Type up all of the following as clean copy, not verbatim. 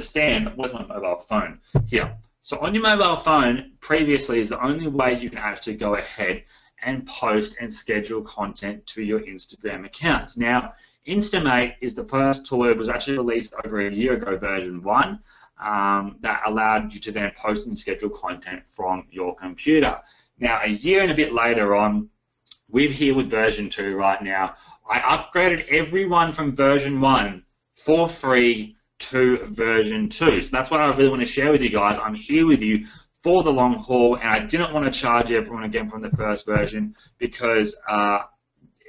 understand, where's my mobile phone? Here. So on your mobile phone, previously is the only way you can actually go ahead and post and schedule content to your Instagram accounts. Now, Instamate is the first tool. It was actually released over a year ago, version 1, that allowed you to then post and schedule content from your computer. Now, a year and a bit later on, we're here with version 2 right now. I upgraded everyone from version 1 for free to version 2. So that's what I really want to share with you guys. I'm here with you for the long haul, and I didn't want to charge everyone again from the first version because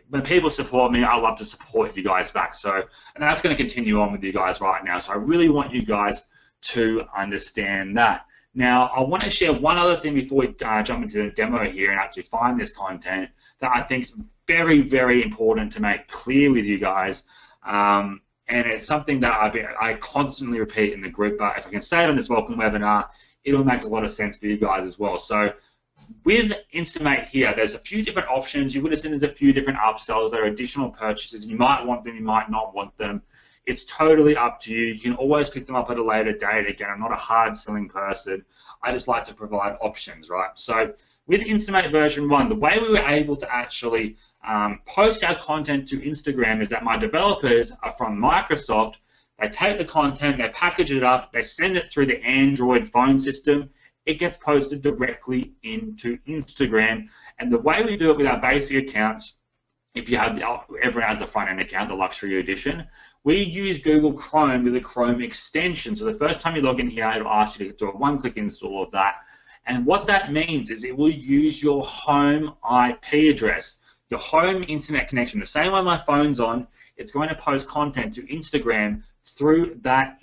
when people support me, I love to support you guys back. So, and that's going to continue on with you guys right now. So I really want you guys to understand that. Now, I want to share one other thing before we jump into the demo here and actually find this content that I think is very, very important to make clear with you guys. And it's something that I constantly repeat in the group, but if I can say it on this welcome webinar, it'll make a lot of sense for you guys as well. So with Instamate here, there's a few different options. You would have seen there's a few different upsells. There are additional purchases. You might want them, you might not want them. It's totally up to you. You can always pick them up at a later date. Again, I'm not a hard-selling person. I just like to provide options, right? So with Instamate version 1, the way we were able to actually post our content to Instagram is that my developers are from Microsoft. They take the content, they package it up, they send it through the Android phone system. It gets posted directly into Instagram. And the way we do it with our basic accounts, if you have everyone has the front-end account, the luxury edition, we use Google Chrome with a Chrome extension. So the first time you log in here, it'll ask you to do a one-click install of that. And what that means is it will use your home IP address, your home internet connection. The same way my phone's on, it's going to post content to Instagram through that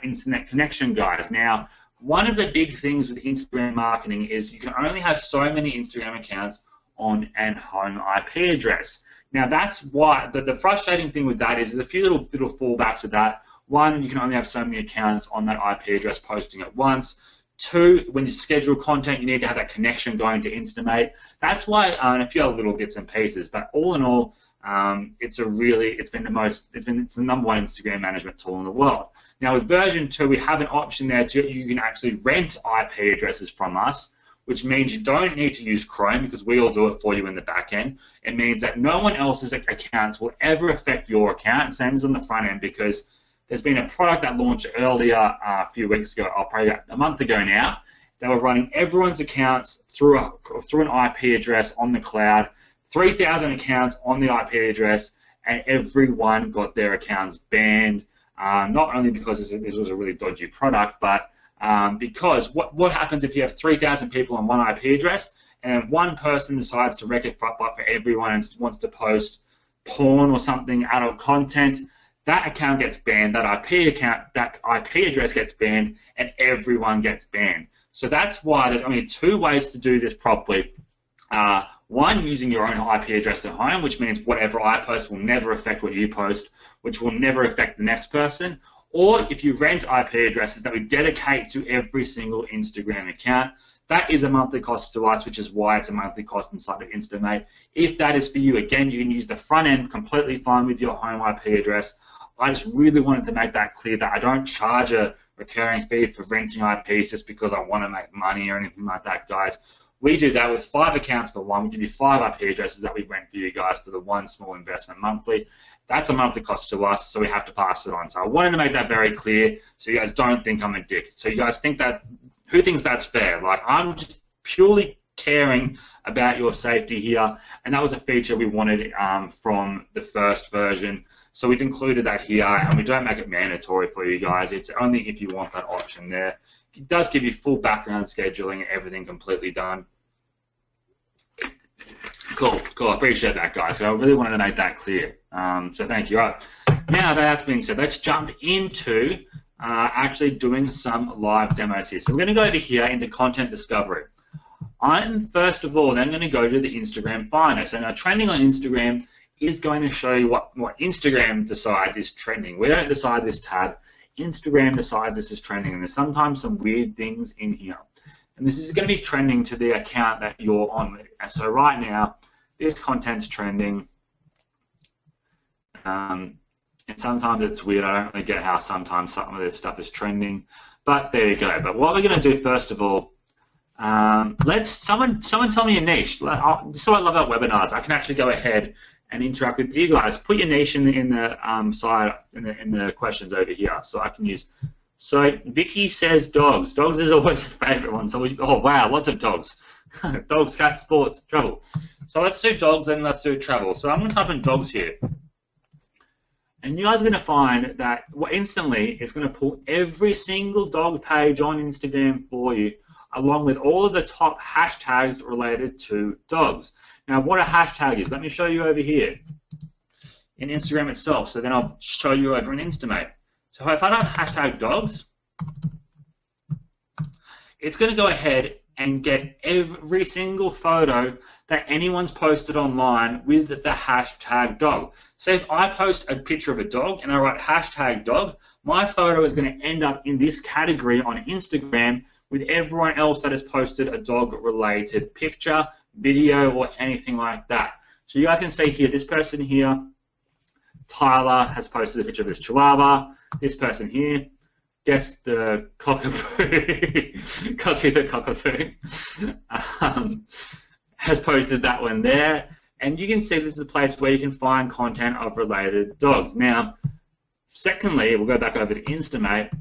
internet connection, guys. Now, one of the big things with Instagram marketing is you can only have so many Instagram accounts on an home IP address. Now that's why, the frustrating thing with that is there's a few little fallbacks with that. One, you can only have so many accounts on that IP address posting at once. Two, when you schedule content, you need to have that connection going to Instamate. That's why, and a few other little bits and pieces, but all in all, it's the number one Instagram management tool in the world. Now with version 2, we have an option there you can actually rent IP addresses from us, which means you don't need to use Chrome because we all do it for you in the back end. It means that no one else's accounts will ever affect your account, same as on the front end, because there's been a product that launched earlier a few weeks ago, probably a month ago now. They were running everyone's accounts through an IP address on the cloud, 3,000 accounts on the IP address, and everyone got their accounts banned, not only because this was a really dodgy product, but because what happens if you have 3,000 people on one IP address and one person decides to wreck it for everyone and wants to post porn or something, adult content, that account gets banned, that IP address gets banned, and everyone gets banned. So that's why there's only two ways to do this properly. One, using your own IP address at home, which means whatever I post will never affect what you post, which will never affect the next person. Or if you rent IP addresses that we dedicate to every single Instagram account, that is a monthly cost to us, which is why it's a monthly cost inside of Instamate. If that is for you, again, you can use the front end completely fine with your home IP address. I just really wanted to make that clear that I don't charge a recurring fee for renting IPs just because I want to make money or anything like that, guys. We do that with 5 accounts for one. We give you 5 IP addresses that we rent for you guys for the one small investment monthly. That's a monthly cost to us, so we have to pass it on. So I wanted to make that very clear so you guys don't think I'm a dick. So you guys think that, who thinks that's fair? Like, I'm just purely caring about your safety here, and that was a feature we wanted from the first version. So we've included that here, and we don't make it mandatory for you guys. It's only if you want that option there. It does give you full background scheduling and everything completely done. Cool. I appreciate that, guys. So I really wanted to make that clear. So thank you. All right. Now that that's been said, let's jump into actually doing some live demos here. So we're going to go over here into content discovery. I'm first of all then going to go to the Instagram Finder. So now trending on Instagram is going to show you what Instagram decides is trending. We don't decide this tab. Instagram decides this is trending, and there's sometimes some weird things in here. And this is going to be trending to the account that you're on. And so right now, this content's trending. And sometimes it's weird. I don't really get how sometimes some of this stuff is trending. But there you go. But what we're going to do first of all, someone tell me a niche. This is what I love about webinars. I can actually go ahead and interact with you guys. Put your niche in the side in the questions over here, so I can use. So Vicky says dogs. Dogs is always a favourite one. So oh wow, lots of dogs. Dogs, cats, sports, travel. So let's do dogs and let's do travel. So I'm going to type in dogs here. And you guys are going to find that instantly it's going to pull every single dog page on Instagram for you, along with all of the top hashtags related to dogs. Now, what a hashtag is, let me show you over here in Instagram itself. So then I'll show you over in Instamate. So if I don't hashtag dogs, it's going to go ahead and get every single photo that anyone's posted online with the hashtag dog. So if I post a picture of a dog and I write hashtag dog, my photo is going to end up in this category on Instagram with everyone else that has posted a dog-related picture, video, or anything like that. So you guys can see here, this person here, Tyler, has posted a picture of this chihuahua. This person here, guess the cockapoo, Cosby the cockapoo, has posted that one there. And you can see this is a place where you can find content of related dogs. Now, secondly, we'll go back over to Instamate.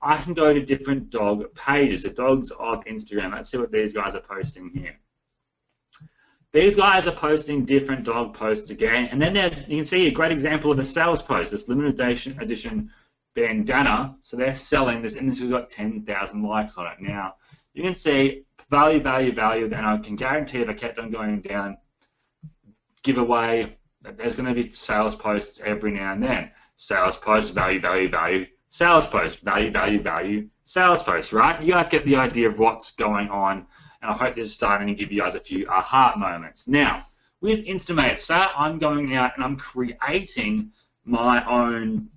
I can go to different dog pages, the dogs of Instagram. Let's see what these guys are posting here. These guys are posting different dog posts again, and then you can see a great example of a sales post, this limited edition bandana. So they're selling this, and this has got 10,000 likes on it. Now, you can see value, value, value, and I can guarantee if I kept on going down, giveaway, there's going to be sales posts every now and then. Sales post, value, value, value, sales post, value, value, value, sales post, right? You guys get the idea of what's going on, and I hope this is starting to give you guys a few aha moments. Now, with Instamate, say I'm going out and I'm creating my own,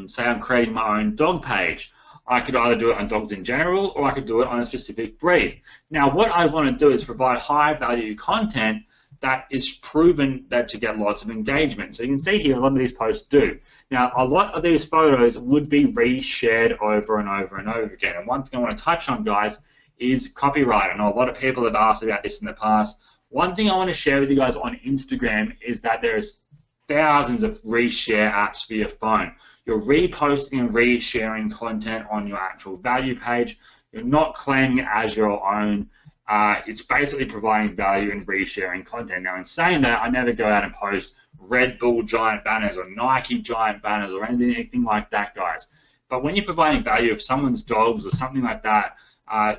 say I'm creating my own dog page. I could either do it on dogs in general, or I could do it on a specific breed. Now, what I want to do is provide high-value content that is proven to get lots of engagement. So you can see here a lot of these posts do. Now, a lot of these photos would be reshared over and over and over again. And one thing I want to touch on, guys, is copyright. I know a lot of people have asked about this in the past. One thing I want to share with you guys on Instagram is that there's thousands of reshare apps for your phone. You're reposting and resharing content on your actual value page. You're not claiming it as your own. It's basically providing value and resharing content. Now, in saying that, I never go out and post Red Bull giant banners or Nike giant banners or anything like that, guys. But when you're providing value of someone's dogs or something like that,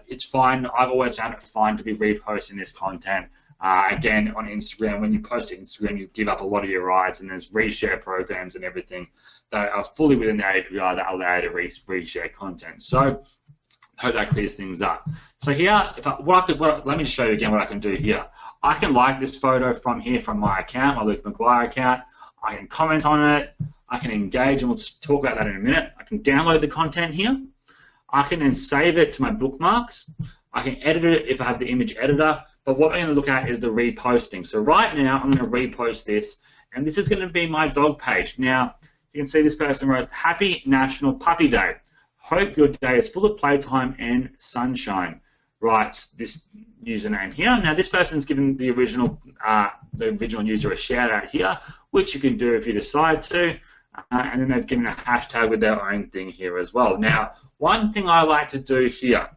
it's fine. I've always found it fine to be reposting this content. Again, on Instagram, when you post to Instagram, you give up a lot of your rights, and there's reshare programs and everything that are fully within the API that allow you to reshare content. So, I hope that clears things up. So here, let me show you again what I can do here. I can like this photo from here, from my account, my Luke McGuire account. I can comment on it. I can engage, and we'll talk about that in a minute. I can download the content here. I can then save it to my bookmarks. I can edit it if I have the image editor. But what I'm going to look at is the reposting. So right now, I'm going to repost this, and this is going to be my dog page. Now, you can see this person wrote, Happy National Puppy Day. Hope your day is full of playtime and sunshine. Writes this username here. Now, this person's given the original user a shout out here, which you can do if you decide to. And then they've given a hashtag with their own thing here as well. Now, one thing I like to do here,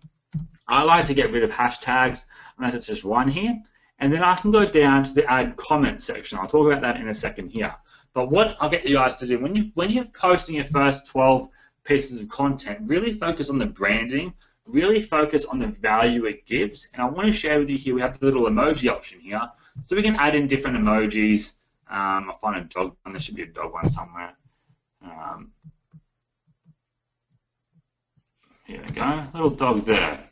I like to get rid of hashtags, unless it's just one here, and then I can go down to the add comment section. I'll talk about that in a second here. But what I'll get you guys to do, when you're posting your first 12 pieces of content, really focus on the branding, really focus on the value it gives, and I want to share with you here, we have the little emoji option here, so we can add in different emojis. I'll find a dog one, there should be a dog one somewhere. Here we go, little dog there.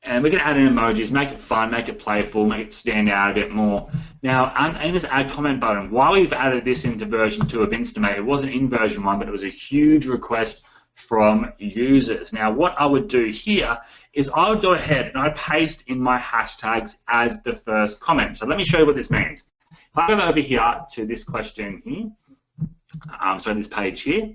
And we can add in emojis, make it fun, make it playful, make it stand out a bit more. Now, in this add comment button, while we've added this into version 2 of Instamate, it wasn't in version 1, but it was a huge request from users. Now, what I would do here is I would go ahead and I'd paste in my hashtags as the first comment. So let me show you what this means. If I go over here to this question here, so this page here,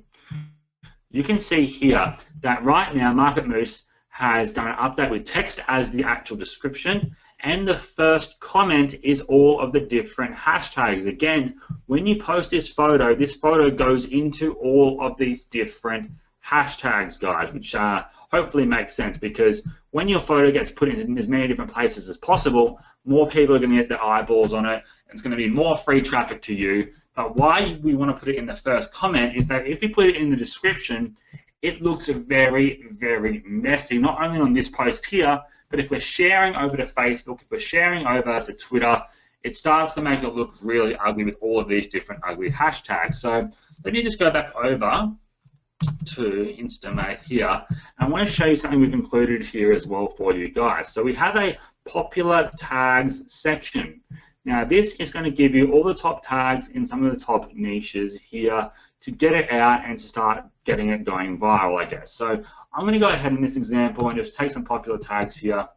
you can see here that right now Market Moose has done an update with text as the actual description, and the first comment is all of the different hashtags. Again, when you post this photo goes into all of these different hashtags, guys, which hopefully makes sense, because when your photo gets put in as many different places as possible, more people are going to get their eyeballs on it, and it's going to be more free traffic to you. But why we want to put it in the first comment is that if you put it in the description, it looks very, very messy, not only on this post here, but if we're sharing over to Facebook, if we're sharing over to Twitter, it starts to make it look really ugly with all of these different ugly hashtags. So let me just go back over to instamate here. I want to show you something we've included here as well for you guys. So we have a popular tags section. Now this is going to give you all the top tags in some of the top niches here to get it out and to start getting it going viral, I guess. So I'm going to go ahead in this example and just take some popular tags here.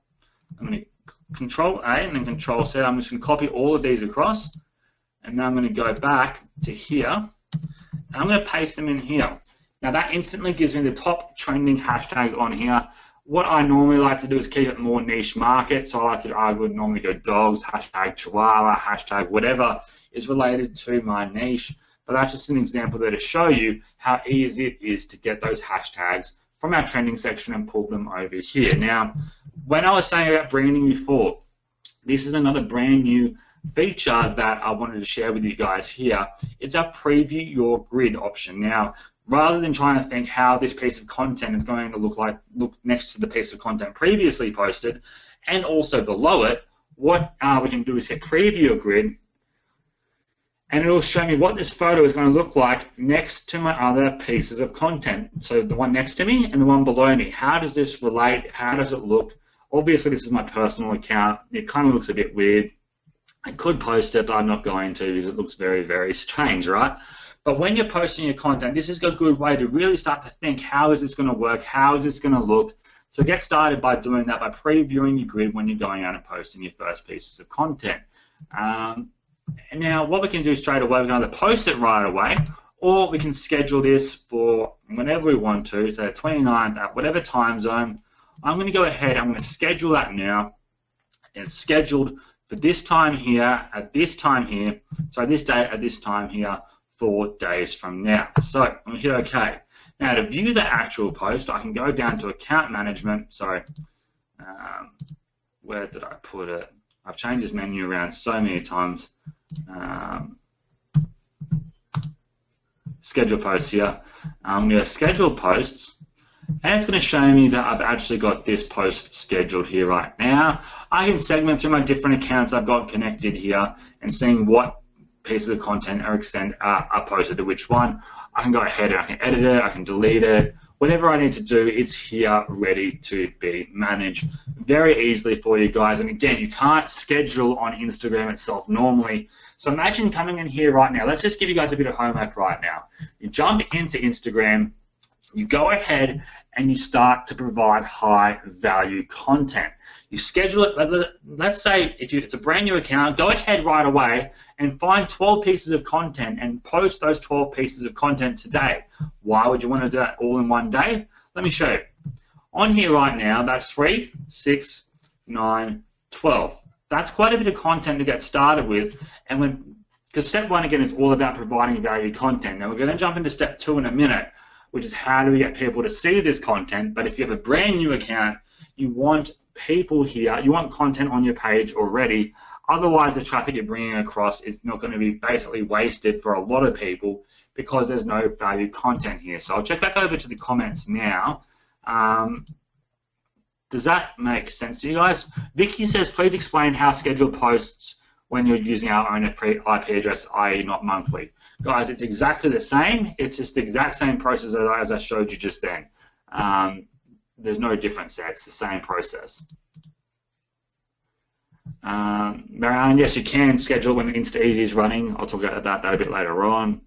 I'm going to Control A and then Control C. I'm just going to copy all of these across, and now I'm going to go back to here, and I'm going to paste them in here. Now that instantly gives me the top trending hashtags on here. What I normally like to do is keep it more niche market, so I would normally go dogs, hashtag chihuahua, hashtag whatever is related to my niche. But that's just an example there to show you how easy it is to get those hashtags from our trending section and pull them over here. Now, when I was saying about branding before, this is another brand new feature that I wanted to share with you guys here. It's our preview your grid option. Now, rather than trying to think how this piece of content is going to look next to the piece of content previously posted and also below it, what we can do is hit preview your grid, and it will show me what this photo is going to look like next to my other pieces of content. So the one next to me and the one below me. How does this relate? How does it look? Obviously, this is my personal account. It kind of looks a bit weird. I could post it, but I'm not going to because it looks very, very strange, right? But when you're posting your content, this is a good way to really start to think, how is this going to work? How is this going to look? So get started by doing that, by previewing your grid when you're going out and posting your first pieces of content. And now what we can do straight away, we can either post it right away, or we can schedule this for whenever we want to, so 29th at whatever time zone. I'm going to go ahead, I'm going to schedule that now. It's scheduled for this time here, at this time here, so this date at this time here, 4 days from now. So I'm going to hit OK. Now to view the actual post, I can go down to account management. Sorry, where did I put it? I've changed this menu around so many times. Schedule posts here. I'm going to schedule posts, and it's going to show me that I've actually got this post scheduled here right now. I can segment through my different accounts I've got connected here and seeing what pieces of content are posted to which one. I can go ahead and I can edit it, I can delete it, whatever I need to do, it's here ready to be managed very easily for you guys. And again, you can't schedule on Instagram itself normally. So imagine coming in here right now. Let's just give you guys a bit of homework right now. You jump into Instagram, you go ahead and you start to provide high value content. You schedule it, let's say if it's a brand new account, go ahead right away and find 12 pieces of content and post those 12 pieces of content today. Why would you want to do that all in one day? Let me show you. On here right now, that's 3, 6, 9, 12. That's quite a bit of content to get started with, and because step 1 again is all about providing value content. Now we're going to jump into step 2 in a minute, which is how do we get people to see this content. But if you have a brand new account, you want people here, you want content on your page already, otherwise the traffic you're bringing across is not going to be basically wasted for a lot of people because there's no value content here. So I'll check back over to the comments now. Does that make sense to you guys? Vicky says, please explain how scheduled posts when you're using our own IP address, i.e. not monthly. Guys, it's exactly the same. It's just the exact same process as I showed you just then. There's no difference there. It's the same process. Marianne, yes, you can schedule when InstaEasy is running. I'll talk about that a bit later on.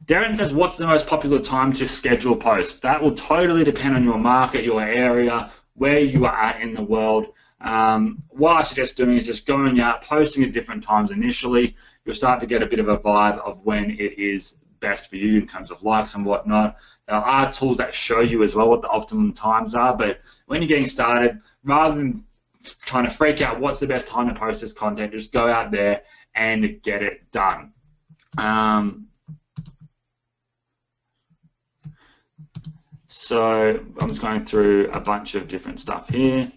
Darren says, what's the most popular time to schedule posts? That will totally depend on your market, your area, where you are at in the world. What I suggest doing is just going out, posting at different times initially. You'll start to get a bit of a vibe of when it is best for you in terms of likes and whatnot. There are tools that show you as well what the optimum times are, but when you're getting started, rather than trying to freak out what's the best time to post this content, just go out there and get it done. So I'm just going through a bunch of different stuff here.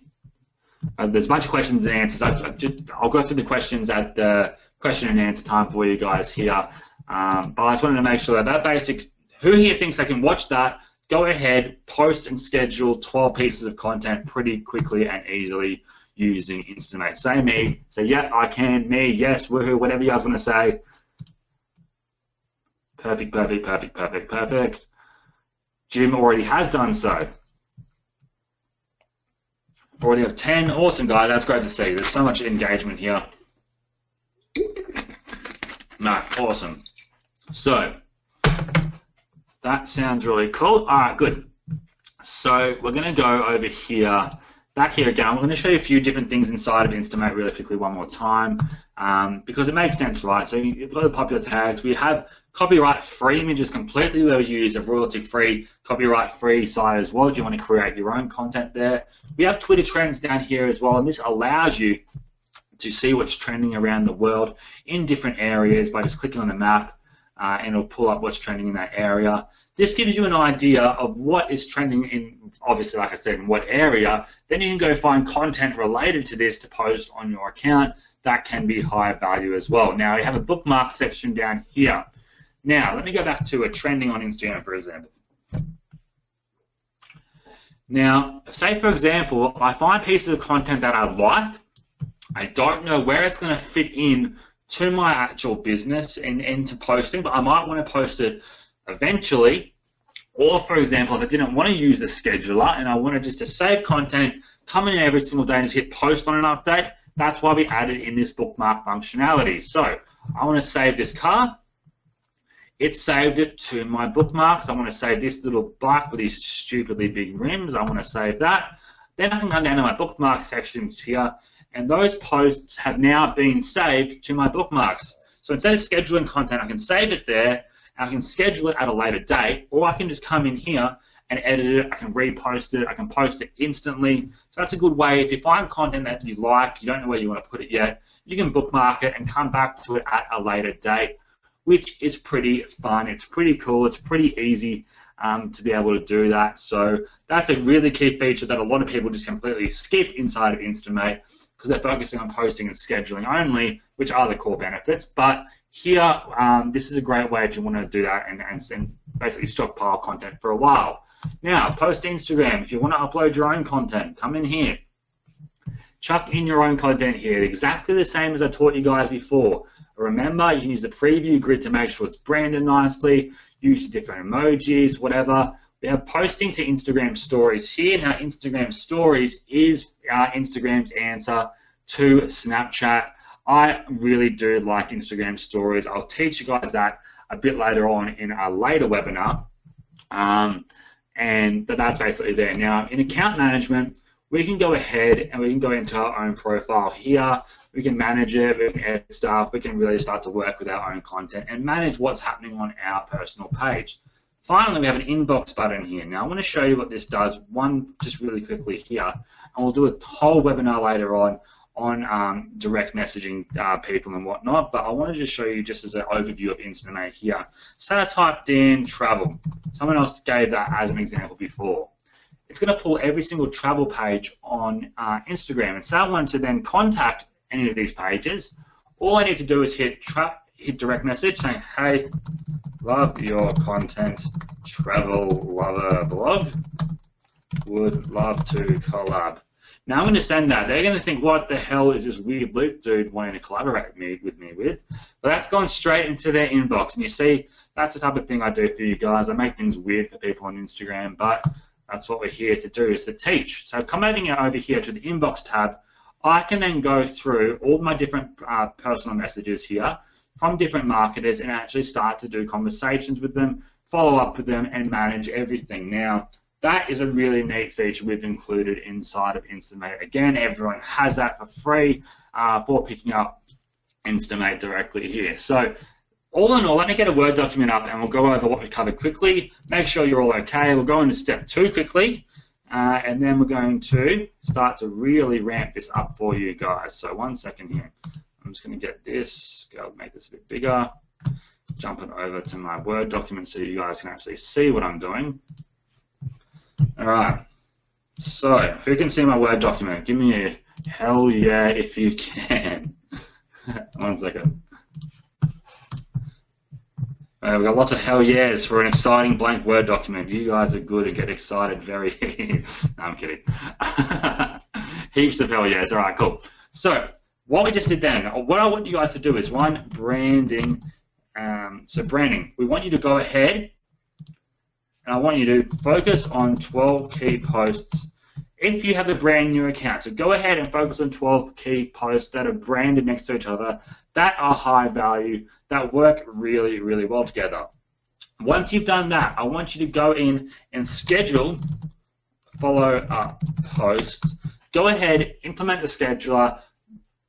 There's a bunch of questions and answers. I'll go through the questions at the question and answer time for you guys here. But I just wanted to make sure that basic, who here thinks they can watch that, go ahead, post and schedule 12 pieces of content pretty quickly and easily using Instamate. Say me, say yeah, I can, me, yes, woohoo, whatever you guys want to say. Perfect, perfect, perfect, perfect, perfect. Jim already has done so. Already have 10. Awesome, guys. That's great to see. There's so much engagement here. No, awesome. So, that sounds really cool. All right, good. So, we're going to go over here, back here again. I'm going to show you a few different things inside of Instamate really quickly one more time because it makes sense, right? So, you've got the popular tags. We have copyright-free images completely where we use a royalty-free, copyright-free site as well if you want to create your own content there. We have Twitter trends down here as well, and this allows you to see what's trending around the world in different areas by just clicking on the map and it'll pull up what's trending in that area. This gives you an idea of what is trending in, obviously, like I said, in what area. Then you can go find content related to this to post on your account that can be high value as well. Now, you have a bookmark section down here. Now, let me go back to a trending on Instagram, for example. Now, say, for example, I find pieces of content that I like. I don't know where it's going to fit in to my actual business and into posting, but I might want to post it eventually. Or, for example, if I didn't want to use a scheduler and I wanted just to save content, come in every single day and just hit post on an update, that's why we added in this bookmark functionality. So, I want to save this car. It saved it to my bookmarks. I want to save this little bike with these stupidly big rims. I want to save that. Then I can come down to my bookmarks sections here, and those posts have now been saved to my bookmarks. So instead of scheduling content, I can save it there, and I can schedule it at a later date, or I can just come in here and edit it. I can repost it. I can post it instantly. So that's a good way. If you find content that you like, you don't know where you want to put it yet, you can bookmark it and come back to it at a later date, which is pretty fun. It's pretty cool. It's pretty easy to be able to do that. So that's a really key feature that a lot of people just completely skip inside of Instamate because they're focusing on posting and scheduling only, which are the core benefits. But here, this is a great way if you want to do that and basically stockpile content for a while. Now, post Instagram. If you want to upload your own content, come in here. Chuck in your own content here, exactly the same as I taught you guys before. Remember, you can use the preview grid to make sure it's branded nicely, use different emojis, whatever. We have posting to Instagram stories here. Now, Instagram stories is Instagram's answer to Snapchat. I really do like Instagram stories. I'll teach you guys that a bit later on in a later webinar. But that's basically there. Now, in account management, we can go ahead and we can go into our own profile here. We can manage it, we can edit stuff, we can really start to work with our own content and manage what's happening on our personal page. Finally, we have an inbox button here. Now, I want to show you what this does, just really quickly here, and we'll do a whole webinar later on direct messaging people and whatnot, but I wanted to show you just as an overview of Instamate here. So I typed in travel. Someone else gave that as an example before. It's going to pull every single travel page on Instagram. And so I want to then contact any of these pages. All I need to do is hit direct message saying, hey, love your content, travel lover blog, would love to collab. Now I'm going to send that. They're going to think, what the hell is this weird Luke dude wanting to collaborate with me with? But that's gone straight into their inbox. And you see, that's the type of thing I do for you guys. I make things weird for people on Instagram, but that's what we're here to do, is to teach. So coming over here to the inbox tab, I can then go through all my different personal messages here from different marketers and actually start to do conversations with them, follow up with them, and manage everything. Now, That is a really neat feature we've included inside of Instamate. Again, everyone has that for free for picking up Instamate directly here. So all in all, let me get a Word document up and we'll go over what we covered quickly. Make sure you're all okay. We'll go into step 2 quickly, and then we're going to start to really ramp this up for you guys. So 1 second here. I'm just going to get this, go make this a bit bigger, jumping over to my Word document so you guys can actually see what I'm doing. All right, so who can see my Word document? Give me a hell yeah if you can. 1 second. We've got lots of hell yeahs for an exciting blank Word document. You guys are good and get excited very... No, I'm kidding. Heaps of hell yeahs. All right, cool. So what we just did then, what I want you guys to do is, one, branding. So branding, we want you to go ahead and I want you to focus on 12 key posts if you have a brand new account. So go ahead and focus on 12 key posts that are branded next to each other, that are high value, that work really, really well together. Once you've done that, I want you to go in and schedule follow-up posts. Go ahead, implement the scheduler,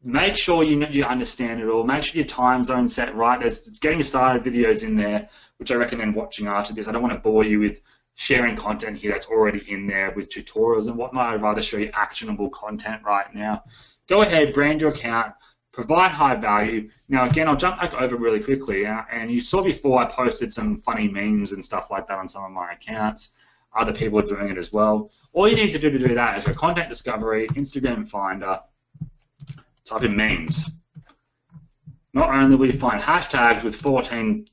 make sure you understand it all, make sure your time zone's set right. There's getting started videos in there, which I recommend watching after this. I don't want to bore you with sharing content here that's already in there with tutorials and whatnot. I'd rather show you actionable content right now. Go ahead, brand your account, provide high value. Now again, I'll jump back over really quickly, and you saw before I posted some funny memes and stuff like that on some of my accounts. Other people are doing it as well. All you need to do that is go content discovery, Instagram Finder, type in memes. Not only will you find hashtags with 14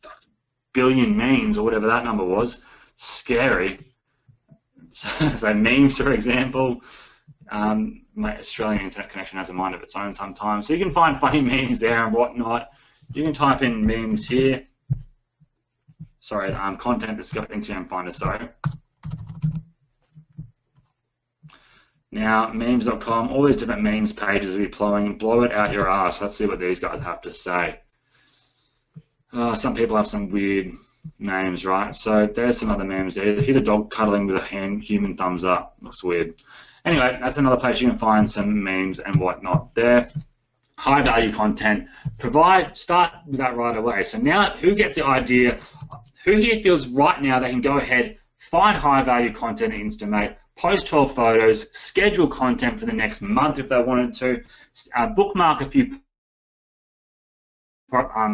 billion memes or whatever that number was, scary. So memes, for example, my Australian internet connection has a mind of its own sometimes. So you can find funny memes there and whatnot. You can type in memes here. Sorry, content discovery, Instagram Finder, sorry. Now, memes.com, all these different memes pages will be blowing, blow it out your ass. Let's see what these guys have to say. Some people have some weird names, right? So there's some other memes there. Here's a dog cuddling with a human thumbs up. Looks weird. Anyway, that's another place you can find some memes and whatnot there. High value content. Start with that right away. So now, who gets the idea? Who here feels right now they can go ahead, find high value content in Instamate, post 12 photos, schedule content for the next month if they wanted to, bookmark a few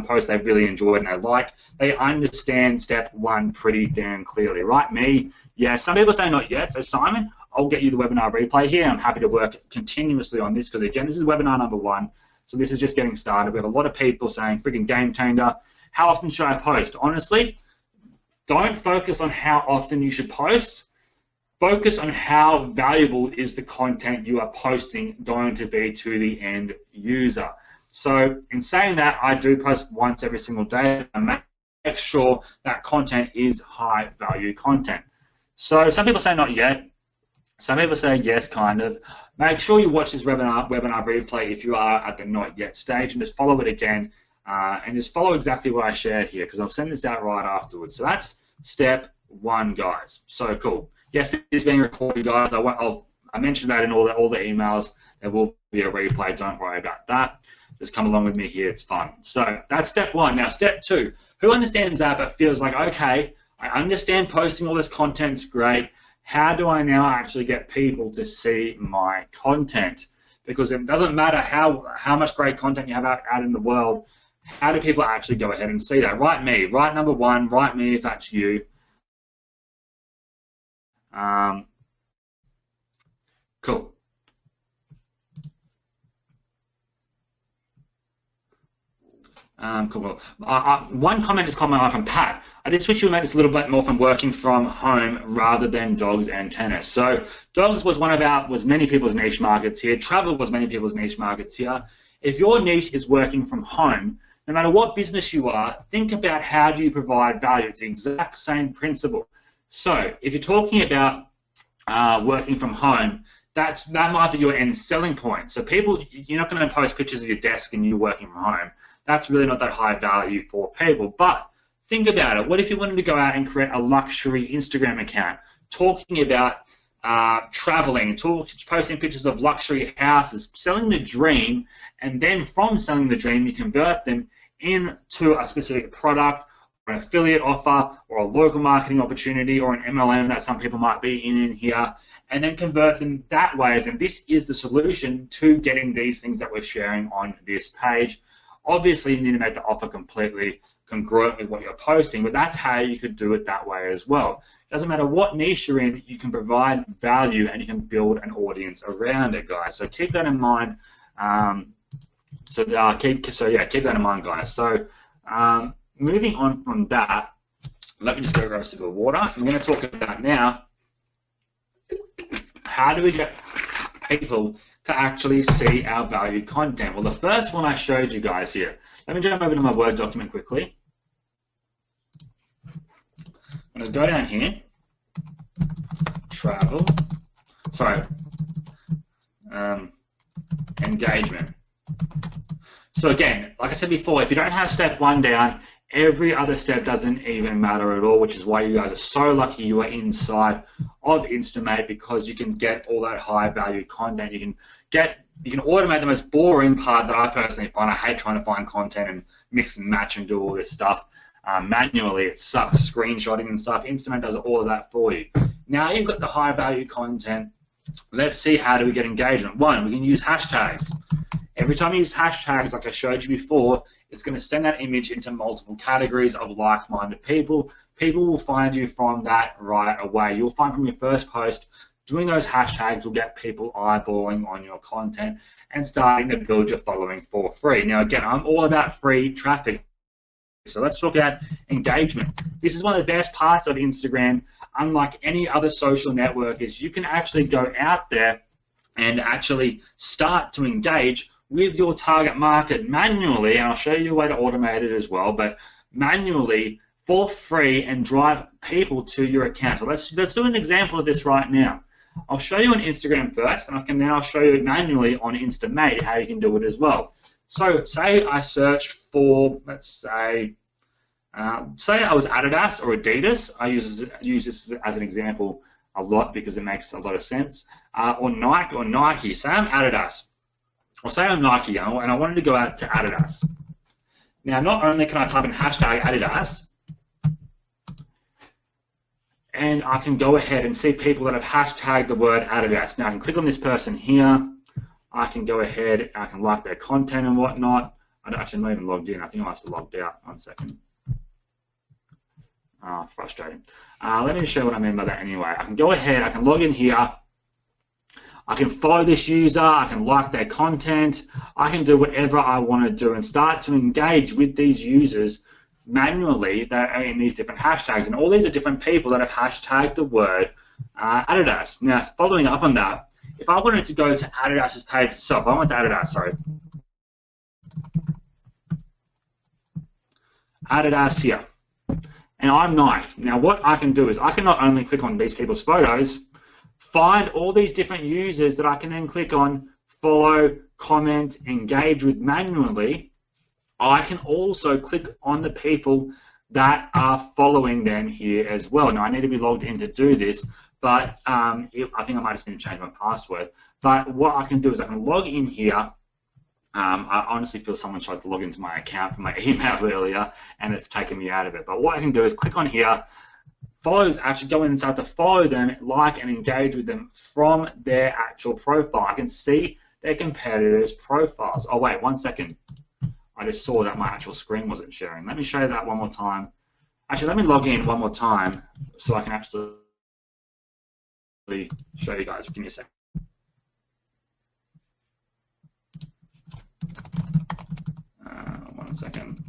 posts they've really enjoyed and they like. They understand step 1 pretty damn clearly, right? Me, yeah. Some people say not yet. So Simon, I'll get you the webinar replay here. I'm happy to work continuously on this because again, this is webinar number 1. So this is just getting started. We have a lot of people saying, freaking game changer. How often should I post? Honestly, don't focus on how often you should post. Focus on how valuable is the content you are posting going to be to the end user. So in saying that, I do post once every single day and make sure that content is high value content. So some people say not yet. Some people say yes, kind of. Make sure you watch this webinar replay if you are at the not yet stage and just follow it again and just follow exactly what I shared here because I'll send this out right afterwards. So that's step 1, guys. So cool. Yes, it is being recorded, guys. I mentioned that in all the emails. There will be a replay. Don't worry about that. Just come along with me here. It's fun. So that's step 1. Now, step 2. Who understands that but feels like, okay, I understand posting all this content's great. How do I now actually get people to see my content? Because it doesn't matter how much great content you have out in the world. How do people actually go ahead and see that? Write me. Write number 1. Write me if that's you. Cool. Cool. One comment is coming from Pat. I just wish you would make this a little bit more from working from home rather than dogs and tennis. So dogs was was many people's niche markets here. Travel was many people's niche markets here. If your niche is working from home, no matter what business you are, think about how do you provide value. It's the exact same principle. So if you're talking about working from home, that might be your end selling point. So you're not going to post pictures of your desk and you working from home. That's really not that high value for people. But think about it. What if you wanted to go out and create a luxury Instagram account? talking about traveling, posting pictures of luxury houses, selling the dream, and then from selling the dream, you convert them into a specific product, or an affiliate offer, or a local marketing opportunity, or an MLM that some people might be in here, and then convert them that way. And this is the solution to getting these things that we're sharing on this page. Obviously, you need to make the offer completely congruent with what you're posting, but that's how you could do it that way as well. It doesn't matter what niche you're in, you can provide value and you can build an audience around it, guys. So keep that in mind. Keep that in mind, guys. So moving on from that, let me just go grab a sip of water. I'm going to talk about now how do we get people to actually see our valued content. Well, the first one I showed you guys here. Let me jump over to my Word document quickly. I'm going to go down here. Engagement. So again, like I said before, if you don't have step 1 down, every other step doesn't even matter at all, which is why you guys are so lucky you are inside of Instamate, because you can get all that high value content. You can automate the most boring part that I personally find. I hate trying to find content and mix and match and do all this stuff manually. It sucks, screenshotting and stuff. Instamate does all of that for you. Now you've got the high value content. Let's see, how do we get engagement? One, we can use hashtags. Every time you use hashtags, like I showed you before, it's going to send that image into multiple categories of like-minded people. People will find you from that right away. You'll find from your first post, doing those hashtags will get people eyeballing on your content and starting to build your following for free. Now, again, I'm all about free traffic. So let's talk about engagement. This is one of the best parts of Instagram, unlike any other social network, is you can actually go out there and actually start to engage with your target market manually, and I'll show you a way to automate it as well, but manually for free and drive people to your account. So let's do an example of this right now. I'll show you on Instagram first, and I'll show you manually on Instamate how you can do it as well. So say I searched for, let's say I was Adidas or Adidas. I use this as an example a lot because it makes a lot of sense. Or Nike. Say I'm Adidas. Or say I'm Nike, and I wanted to go out to Adidas. Now, not only can I type in hashtag Adidas, and I can go ahead and see people that have hashtagged the word Adidas. Now, I can click on this person here. I can go ahead, I can like their content and whatnot. I'm actually not even logged in. I think I must have logged out. 1 second. Frustrating. Let me just show what I mean by that anyway. I can go ahead, I can log in here. I can follow this user, I can like their content, I can do whatever I want to do and start to engage with these users manually that are in these different hashtags. And all these are different people that have hashtagged the word Adidas. Now, following up on that, if I wanted to go to Adidas's page itself, I went to Adidas, sorry. Adidas here. And I'm Nike. Now, what I can do is I can not only click on these people's photos, find all these different users that I can then click on, follow, comment, engage with manually. I can also click on the people that are following them here as well. Now, I need to be logged in to do this, but I think I might just need to change my password. But what I can do is I can log in here. I honestly feel someone tried to log into my account from my email earlier, and it's taken me out of it. But what I can do is click on here, actually go in and start to follow them, like and engage with them from their actual profile. I can see their competitors' profiles. Oh, wait, 1 second. I just saw that my actual screen wasn't sharing. Let me show you that one more time. Actually, let me log in one more time so I can actually show you guys. Give me a second. One second.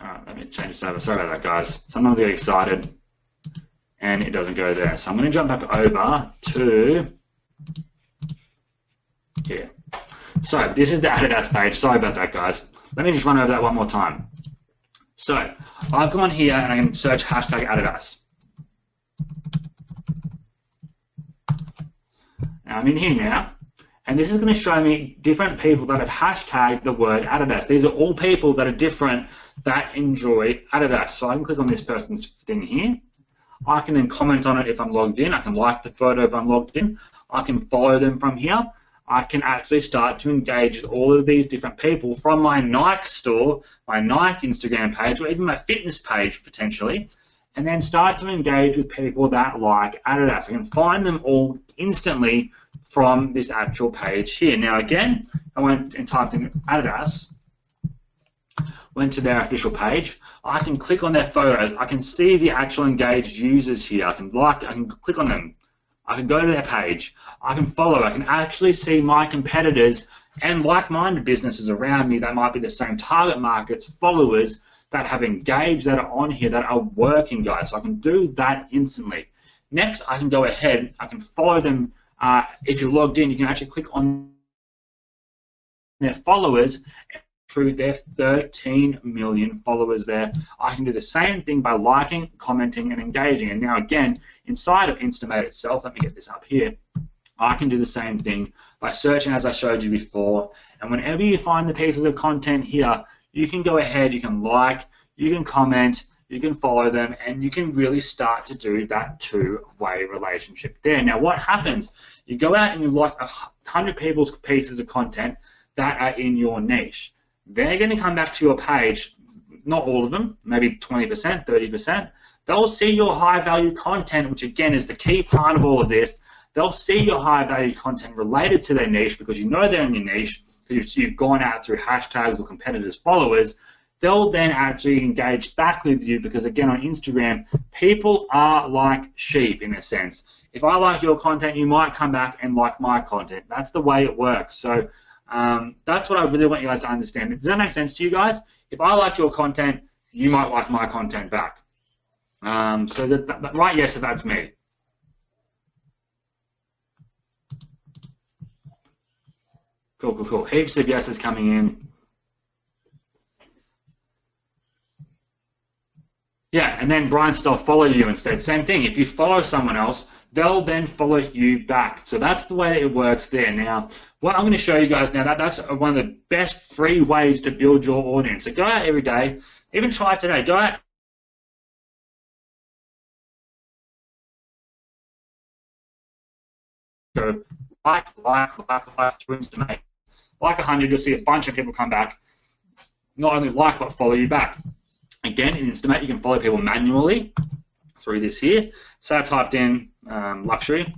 Alright, let me change this over. Sorry about that, guys. Sometimes I get excited and it doesn't go there. So I'm going to jump back over to here. So this is the Adidas page. Sorry about that, guys. Let me just run over that one more time. So I've gone here and I can search hashtag Adidas. Now I'm in here now, And this is going to show me different people that have hashtagged the word Adidas. These are all people that are different that enjoy Adidas. So I can click on this person's thing here. I can then comment on it if I'm logged in. I can like the photo if I'm logged in. I can follow them from here. I can actually start to engage with all of these different people from my Nike store, my Nike Instagram page, or even my fitness page potentially, and then start to engage with people that like Adidas. I can find them all instantly from this actual page here. Now again, I went and typed in Adidas, went to their official page. I can click on their photos. I can see the actual engaged users here. I can click on them. I can go to their page. I can follow. I can actually see my competitors and like-minded businesses around me that might be the same target markets, followers that have engaged, that are on here, that are working, guys. So I can do that instantly. Next, I can go ahead. I can follow them. If you're logged in, you can actually click on their followers through their 13 million followers there. I can do the same thing by liking, commenting, and engaging. And now again, inside of instamate itself, let me get this up here, I can do the same thing by searching as I showed you before. And whenever you find the pieces of content here, you can go ahead, you can like, you can comment, you can follow them, and you can really start to do that two-way relationship there. Now what happens? You go out and you like 100 people's pieces of content that are in your niche. They're going to come back to your page, not all of them, maybe 20%, 30%. They'll see your high-value content, which again is the key part of all of this. They'll see your high-value content related to their niche because you know they're in your niche, because you've gone out through hashtags or competitors' followers. They'll then actually engage back with you because, again, on Instagram, people are like sheep in a sense. If I like your content, you might come back and like my content. That's the way it works. So that's what I really want you guys to understand. Does that make sense to you guys? If I like your content, you might like my content back. So right, yes, so that's me. Cool, cool, cool. Heaps of yeses coming in. Yeah, and then Brian still follow you instead. Same thing. If you follow someone else, they'll then follow you back. So that's the way it works there. Now, what I'm going to show you guys now, that's one of the best free ways to build your audience. So go out every day, even try it today. Go out. So like through instamate. Like 100, you'll see a bunch of people come back. Not only like, but follow you back. Again, in instamate, you can follow people manually through this here. So I typed in luxury.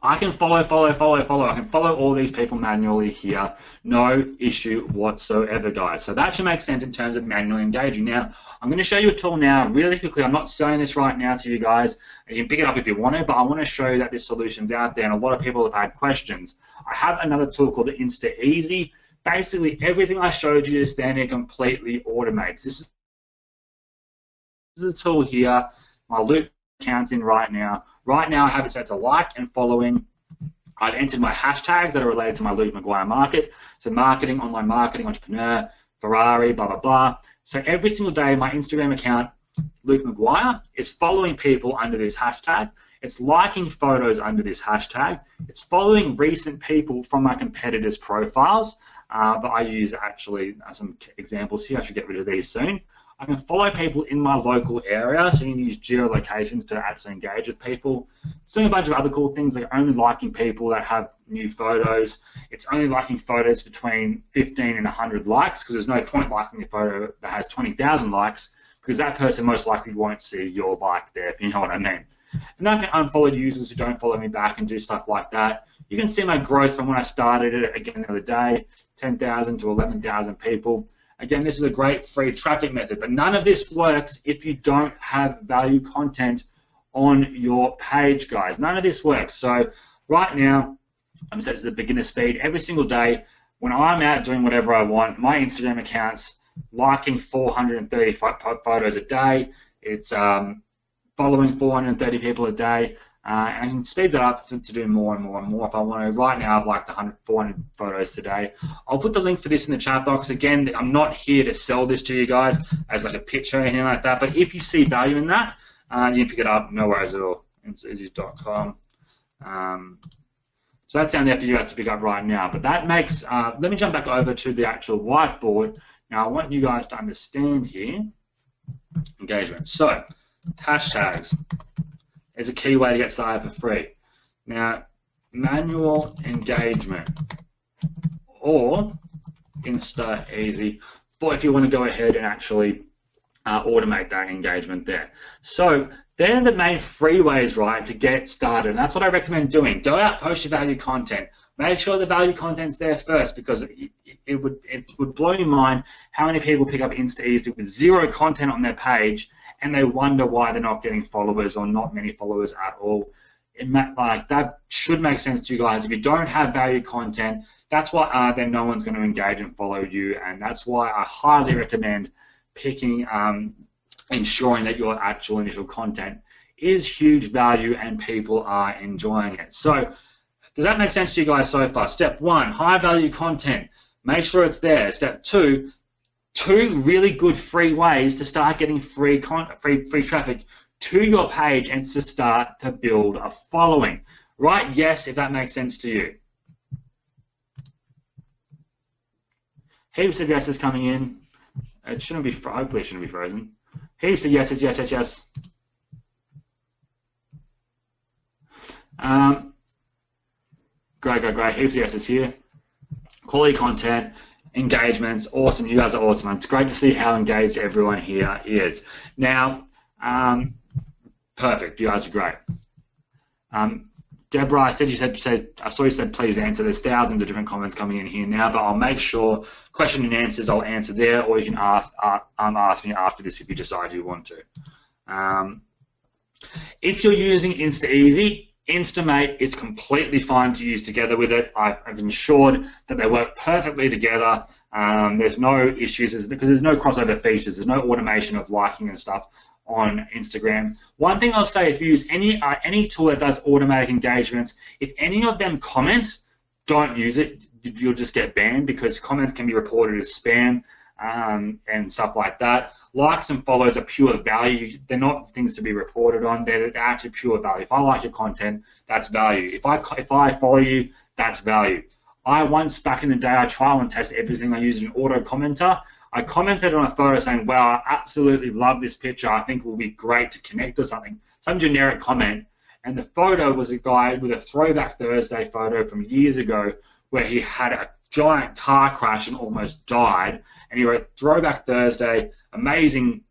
I can follow. I can follow all these people manually here. No issue whatsoever, guys. So that should make sense in terms of manually engaging. Now, I'm going to show you a tool now really quickly. I'm not selling this right now to you guys. You can pick it up if you want to, but I want to show you that this solution's out there, and a lot of people have had questions. I have another tool called Insta Easy. Basically, everything I showed you just then, it completely automates. This is a tool here. My loop account's in right now. Right now, I have it set to like and following. I've entered my hashtags that are related to my Luke McGuire market. So marketing, online marketing, entrepreneur, Ferrari, blah, blah, blah. So every single day, my Instagram account, Luke McGuire, is following people under this hashtag. It's liking photos under this hashtag. It's following recent people from my competitors' profiles. But I use actually some examples here. I should get rid of these soon. I can follow people in my local area, so you can use geolocations to actually engage with people. It's doing a bunch of other cool things, like only liking people that have new photos. It's only liking photos between 15 and 100 likes, because there's no point liking a photo that has 20,000 likes, because that person most likely won't see your like there, if you know what I mean. And I can unfollow users who don't follow me back and do stuff like that. You can see my growth from when I started it again the other day, 10,000 to 11,000 people. Again, this is a great free traffic method, but none of this works if you don't have value content on your page, guys. None of this works. So right now, I'm set to the beginner speed. Every single day, when I'm out doing whatever I want, my Instagram account's liking 430 photos a day. It's following 430 people a day. And I can speed that up to do more and more and more if I want to. Right now, I've liked 400 photos today. I'll put the link for this in the chat box. Again, I'm not here to sell this to you guys as like a pitch or anything like that. But if you see value in that, you can pick it up. No worries at all. It's easy.com. So that's down there for you guys to pick up right now. But that makes, let me jump back over to the actual whiteboard. Now I want you guys to understand here, engagement. So hashtags is a key way to get started for free. Now manual engagement or Insta Easy for if you want to go ahead and actually automate that engagement there. So they're the main free ways, right, to get started. And that's what I recommend doing. Go out, post your value content. Make sure the value content's there first, because it would blow your mind how many people pick up Insta Easy with zero content on their page and they wonder why they're not getting followers or not many followers at all. That should make sense to you guys. If you don't have value content, that's why then no one's going to engage and follow you, and that's why I highly recommend picking, ensuring that your actual initial content is huge value and people are enjoying it. So does that make sense to you guys so far? Step 1, high value content. Make sure it's there. Step 2, 2 really good free ways to start getting free traffic to your page and to start to build a following. Right? Yes, if that makes sense to you. Heaps of yeses coming in. It shouldn't be, hopefully it shouldn't be frozen. Heaps of yeses, yes, yes, yes. Great, great, great. Heaps of yeses here. Quality content, engagements, awesome. You guys are awesome. It's great to see how engaged everyone here is. Now, perfect. You guys are great. Deborah, I saw you said please answer. There's thousands of different comments coming in here now, but I'll make sure question and answers I'll answer there, or you can ask me after this if you decide you want to. If you're using Insta Easy, Instamate is completely fine to use together with it. I've ensured that they work perfectly together. There's no issues because there's no crossover features. There's no automation of liking and stuff on Instagram. One thing I'll say, if you use any tool that does automatic engagements, if any of them comment, don't use it. You'll just get banned because comments can be reported as spam and stuff like that. Likes and follows are pure value. They're not things to be reported on. They're actually pure value. If I like your content, that's value. If I follow you, that's value. Once back in the day, I trial and test everything. I used an auto commenter. I commented on a photo saying, wow, I absolutely love this picture. I think it will be great to connect or something. Some generic comment. And the photo was a guy with a Throwback Thursday photo from years ago where he had a giant car crash and almost died. And he wrote, Throwback Thursday, amazing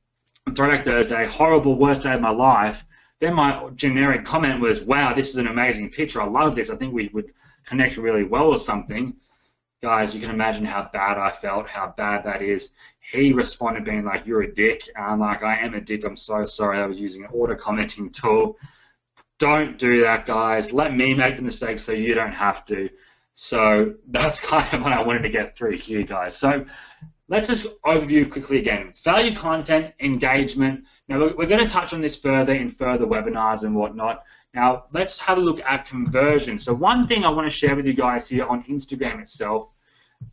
Throwback Thursday, horrible, worst day of my life. Then my generic comment was, wow, this is an amazing picture. I love this. I think we would connect really well or something. Guys, you can imagine how bad I felt, how bad that is. He responded being like, you're a dick. I'm like, I am a dick. I'm so sorry. I was using an auto-commenting tool. Don't do that, guys. Let me make the mistakes so you don't have to. So that's kind of what I wanted to get through here, guys. So let's just overview quickly again. Value content, engagement. Now, we're going to touch on this further in further webinars and whatnot. Now, let's have a look at conversion. So one thing I want to share with you guys here on Instagram itself,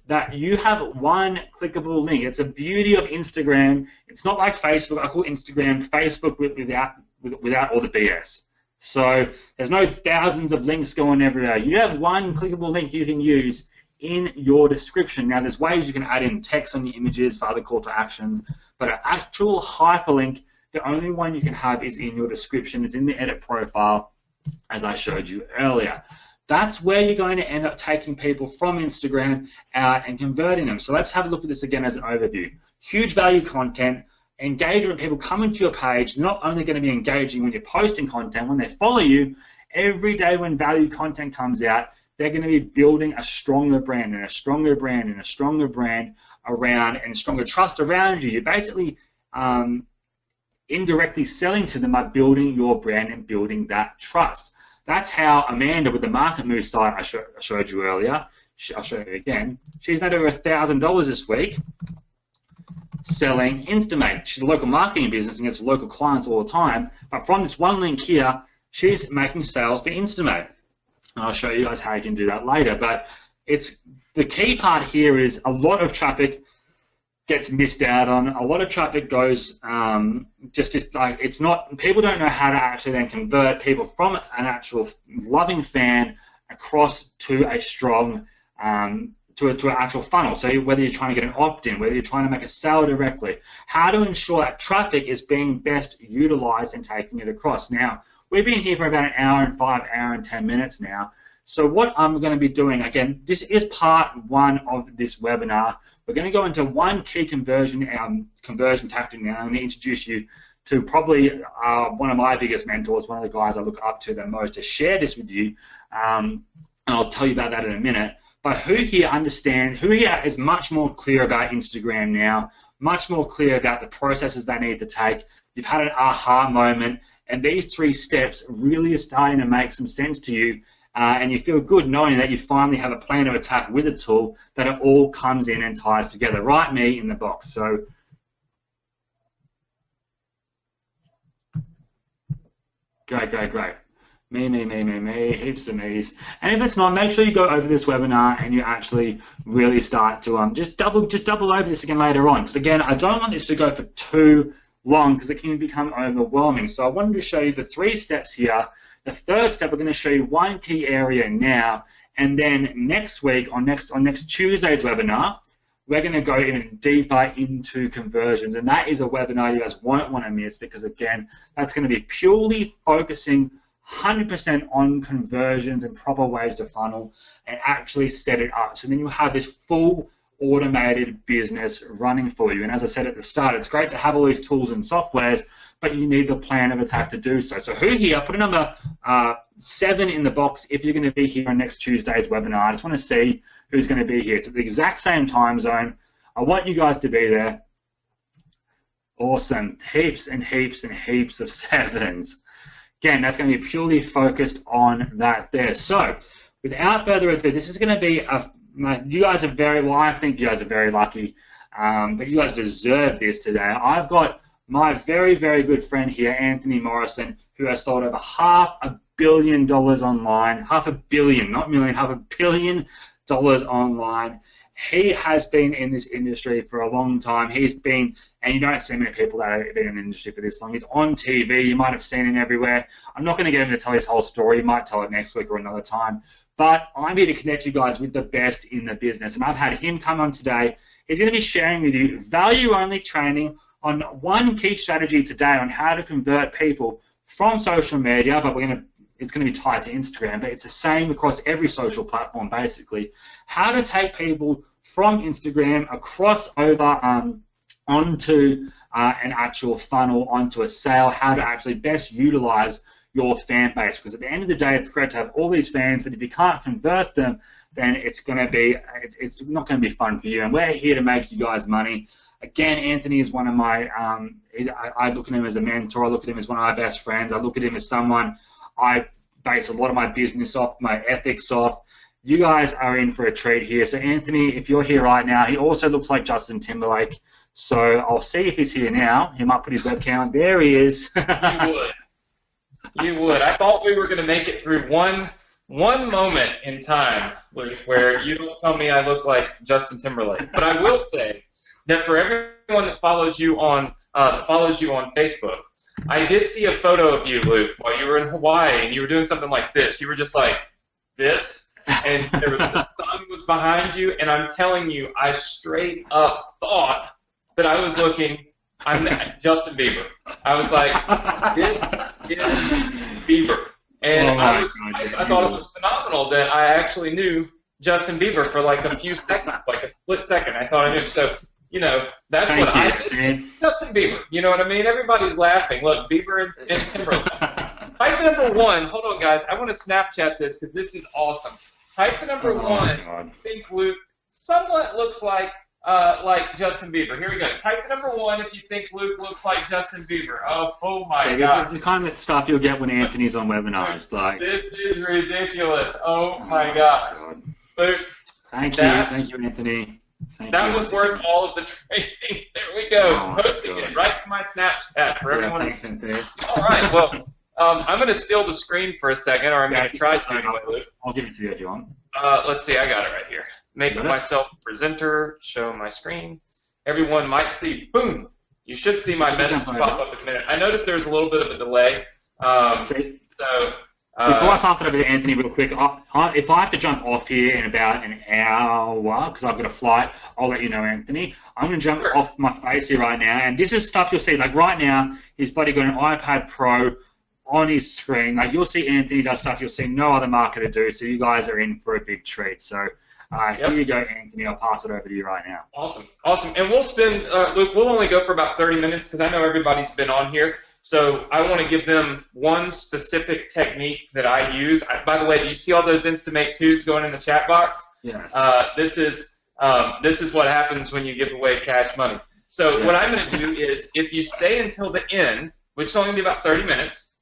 that you have one clickable link. It's a beauty of Instagram. It's not like Facebook. I call Instagram Facebook without all the BS. So there's no thousands of links going everywhere. You have one clickable link you can use in your description. Now, there's ways you can add in text on your images for other call to actions, but an actual hyperlink, the only one you can have is in your description. It's in the edit profile, as I showed you earlier. That's where you're going to end up taking people from Instagram out and converting them. So let's have a look at this again as an overview. Huge value content, engagement, people coming to your page, not only going to be engaging when you're posting content, when they follow you, every day when value content comes out, they're going to be building a stronger brand and a stronger brand and a stronger brand around and stronger trust around you. You're basically indirectly selling to them by building your brand and building that trust. That's how Amanda with the Market Move site I showed you earlier, I'll show you again, she's made over $1,000 this week selling Instamate. She's a local marketing business and gets local clients all the time, but from this one link here, she's making sales for Instamate. And I'll show you guys how you can do that later, but it's the key part here is a lot of traffic gets missed out on. A lot of traffic goes just like, it's not, people don't know how to actually then convert people from an actual loving fan across to a strong to an actual funnel. So whether you're trying to get an opt-in, whether you're trying to make a sale directly, how to ensure that traffic is being best utilized and taking it across. Now, we've been here for about an hour and 10 minutes now. So what I'm going to be doing, again, this is part one of this webinar. We're going to go into one key conversion tactic now. I'm going to introduce you to probably one of my biggest mentors, one of the guys I look up to the most, to share this with you. And I'll tell you about that in a minute. But who here is much more clear about Instagram now, much more clear about the processes they need to take. You've had an aha moment, and these 3 steps really are starting to make some sense to you. And you feel good knowing that you finally have a plan of attack with a tool that it all comes in and ties together. Write me in the box. So, great. Me, heaps of me's. And if it's not, make sure you go over this webinar and you actually really start to just double over this again later on. Because again, I don't want this to go for too long because it can become overwhelming. So I wanted to show you the 3 steps here. The 3rd step, we're going to show you one key area now, and then next week, on next Tuesday's webinar, we're going to go even deeper into conversions, and that is a webinar you guys won't want to miss because, again, that's going to be purely focusing 100% on conversions and proper ways to funnel and actually set it up. So then you'll have this full automated business running for you. And as I said at the start, it's great to have all these tools and softwares, but you need the plan of attack to do so. So who here, put a number 7 in the box if you're going to be here on next Tuesday's webinar. I just want to see who's going to be here. It's at the exact same time zone. I want you guys to be there. Awesome. Heaps and heaps and heaps of 7s. Again, that's going to be purely focused on that there. So without further ado, this is going to be you guys are I think you guys are very lucky, but you guys deserve this today. I've got my very, very good friend here, Anthony Morrison, who has sold over $500 million online. $500 million, not million, $500 million online. He has been in this industry for a long time. He's been, and you don't see many people that have been in the industry for this long. He's on TV. You might have seen him everywhere. I'm not going to get him to tell his whole story. You might tell it next week or another time. But I'm here to connect you guys with the best in the business. And I've had him come on today. He's going to be sharing with you value-only training on one key strategy today on how to convert people from social media, but it's going to be tied to Instagram, but it's the same across every social platform, basically. How to take people from Instagram across over onto an actual funnel, onto a sale, how to actually best utilize your fan base. Because at the end of the day, it's great to have all these fans, but if you can't convert them, then it's not going to be fun for you. And we're here to make you guys money. Again, Anthony is one of my, I look at him as a mentor. I look at him as one of my best friends. I look at him as someone I base a lot of my business off, my ethics off. You guys are in for a treat here. So Anthony, if you're here right now, he also looks like Justin Timberlake. So I'll see if he's here now. He might put his webcam on. There he is. You would. You would. I thought we were going to make it through one moment in time where you don't tell me I look like Justin Timberlake. But I will say that for everyone that follows you on Facebook, I did see a photo of you, Luke, while you were in Hawaii, and you were doing something like this. You were just like this, and the sun was behind you, and I'm telling you, I straight up thought that I was I'm Justin Bieber. I was like, this is Bieber. And I thought it was phenomenal that I actually knew Justin Bieber for like a few seconds, like a split second. I thought I knew. So, that's what I did. Justin Bieber. You know what I mean? Everybody's laughing. Look, Bieber and Timberlake. Type the number 1. Hold on, guys. I want to Snapchat this because this is awesome. Type the number 1. I think Luke somewhat looks like Justin Bieber. Here we go. Type the number 1 if you think Luke looks like Justin Bieber. Oh my God. This is the kind of stuff you'll get when Anthony's on webinars. This is ridiculous. Oh my gosh. Luke. Thank you, Anthony. That was worth all of the training. There we go. Posting it right to my Snapchat for everyone. Thanks, Anthony. All right. Well, I'm going to steal the screen for a second, or I'm going to try to anyway, Luke. I'll give it to you if you want. Let's see. I got it right here. Make myself a presenter. Show my screen. everyone might see, boom, you should see my message pop up in a minute. I noticed there's a little bit of a delay. Before I pass it over to Anthony real quick, if I have to jump off here in about an hour, because I've got a flight, I'll let you know, Anthony. I'm going to jump off my face here right now, and this is stuff you'll see. Like right now, he's got an iPad Pro on his screen. Like you'll see Anthony does stuff you'll see no other marketer do, so you guys are in for a big treat. So here you go, Anthony. I'll pass it over to you right now. Awesome. And we'll spend, Luke, we'll only go for about 30 minutes because I know everybody's been on here. So I want to give them one specific technique that I use. By the way, do you see all those instamate 2s going in the chat box? Yes. This is what happens when you give away cash money. So what I'm going to do is, if you stay until the end, which is only going to be about 30 minutes,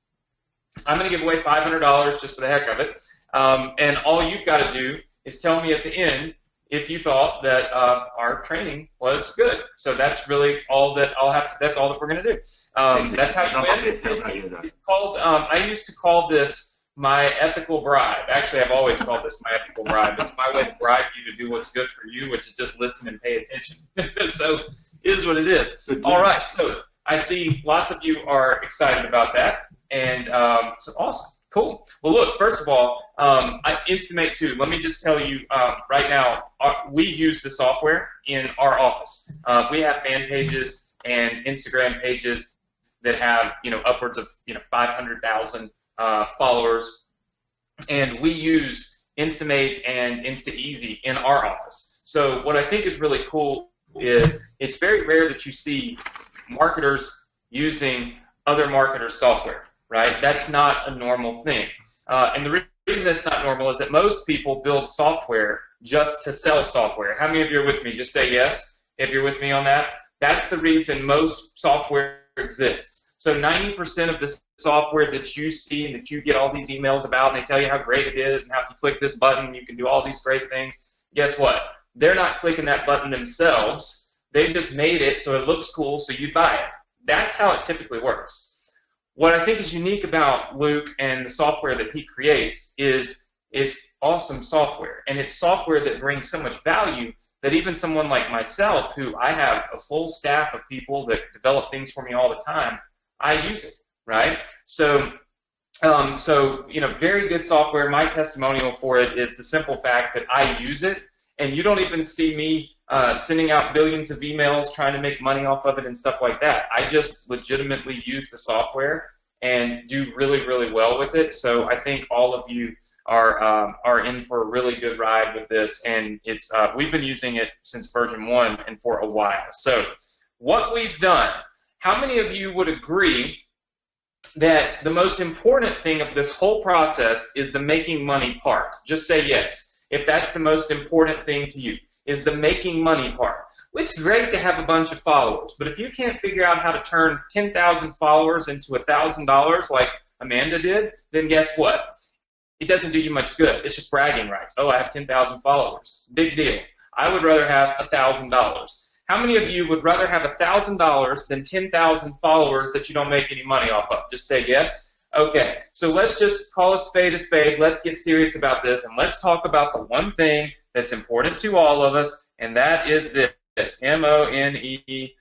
I'm going to give away $500 just for the heck of it. And all you've got to do is tell me at the end if you thought that our training was good. So that's really all that I'll have to. That's all that we're going to do. That's how you win. It's called. I used to call this my ethical bribe. Actually, I've always called this my ethical bribe. It's my way to bribe you to do what's good for you, which is just listen and pay attention. So it is what it is. All right. So I see lots of you are excited about that, and so awesome. Cool. Well, look, first of all, Instamate 2, let me just tell you right now, we use the software in our office. We have fan pages and Instagram pages that have, upwards of, 500,000 followers, and we use Instamate and InstaEasy in our office. So what I think is really cool is it's very rare that you see marketers using other marketers' software. Right? That's not a normal thing. And the reason it's not normal is that most people build software just to sell software. How many of you are with me? Just say yes if you're with me on that. That's the reason most software exists. So 90% of the software that you see and that you get all these emails about, and they tell you how great it is and how if you click this button you can do all these great things, guess what? They're not clicking that button themselves. They just made it so it looks cool so you buy it. That's how it typically works. What I think is unique about Luke and the software that he creates is it's awesome software, and it's software that brings so much value that even someone like myself, who I have a full staff of people that develop things for me all the time, I use it, right? So very good software. My testimonial for it is the simple fact that I use it, and you don't even see me sending out billions of emails trying to make money off of it and stuff like that. I just legitimately use the software and do really, really well with it. So I think all of you are in for a really good ride with this, and it's we've been using it since version 1 and for a while. So what we've done, how many of you would agree that the most important thing of this whole process is the making money part? Just say yes if that's the most important thing to you. Is the making money part. It's great to have a bunch of followers, but if you can't figure out how to turn 10,000 followers into $1,000 like Amanda did, then guess what? It doesn't do you much good. It's just bragging rights. Oh, I have 10,000 followers. Big deal. I would rather have $1,000. How many of you would rather have $1,000 than 10,000 followers that you don't make any money off of? Just say yes. Okay, so let's just call a spade a spade. Let's get serious about this, and let's talk about the one thing that's important to all of us, and that is this, M-O-N-E-Y.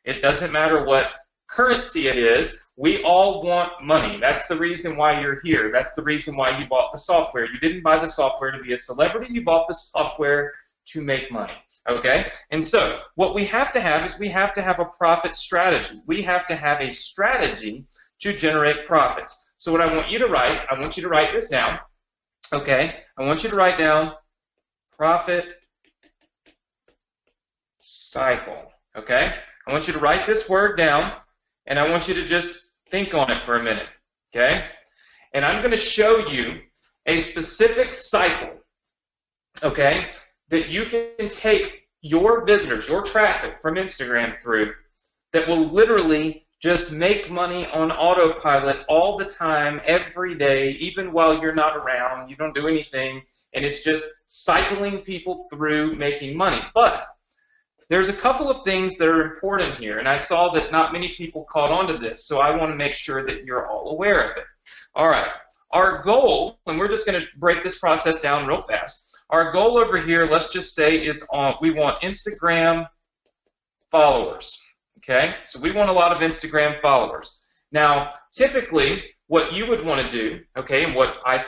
It doesn't matter what currency it is. We all want money. That's the reason why you're here. That's the reason why you bought the software. You didn't buy the software to be a celebrity. You bought the software to make money. Okay? And so what we have to have is we have to have a profit strategy. We have to have a strategy to generate profits. So what I want you to write this down. Okay? I want you to write down profit cycle, okay? I want you to write this word down, and I want you to just think on it for a minute, okay? And I'm going to show you a specific cycle, okay, that you can take your visitors, your traffic from Instagram through that will literally just make money on autopilot all the time, every day, even while you're not around, you don't do anything, and it's just cycling people through making money. But there's a couple of things that are important here, and I saw that not many people caught on to this, so I want to make sure that you're all aware of it. All right, our goal, and we're just going to break this process down real fast. Our goal over here, let's just say, is we want Instagram followers. Okay, so we want a lot of Instagram followers. Now, typically, what you would want to do, okay, and what I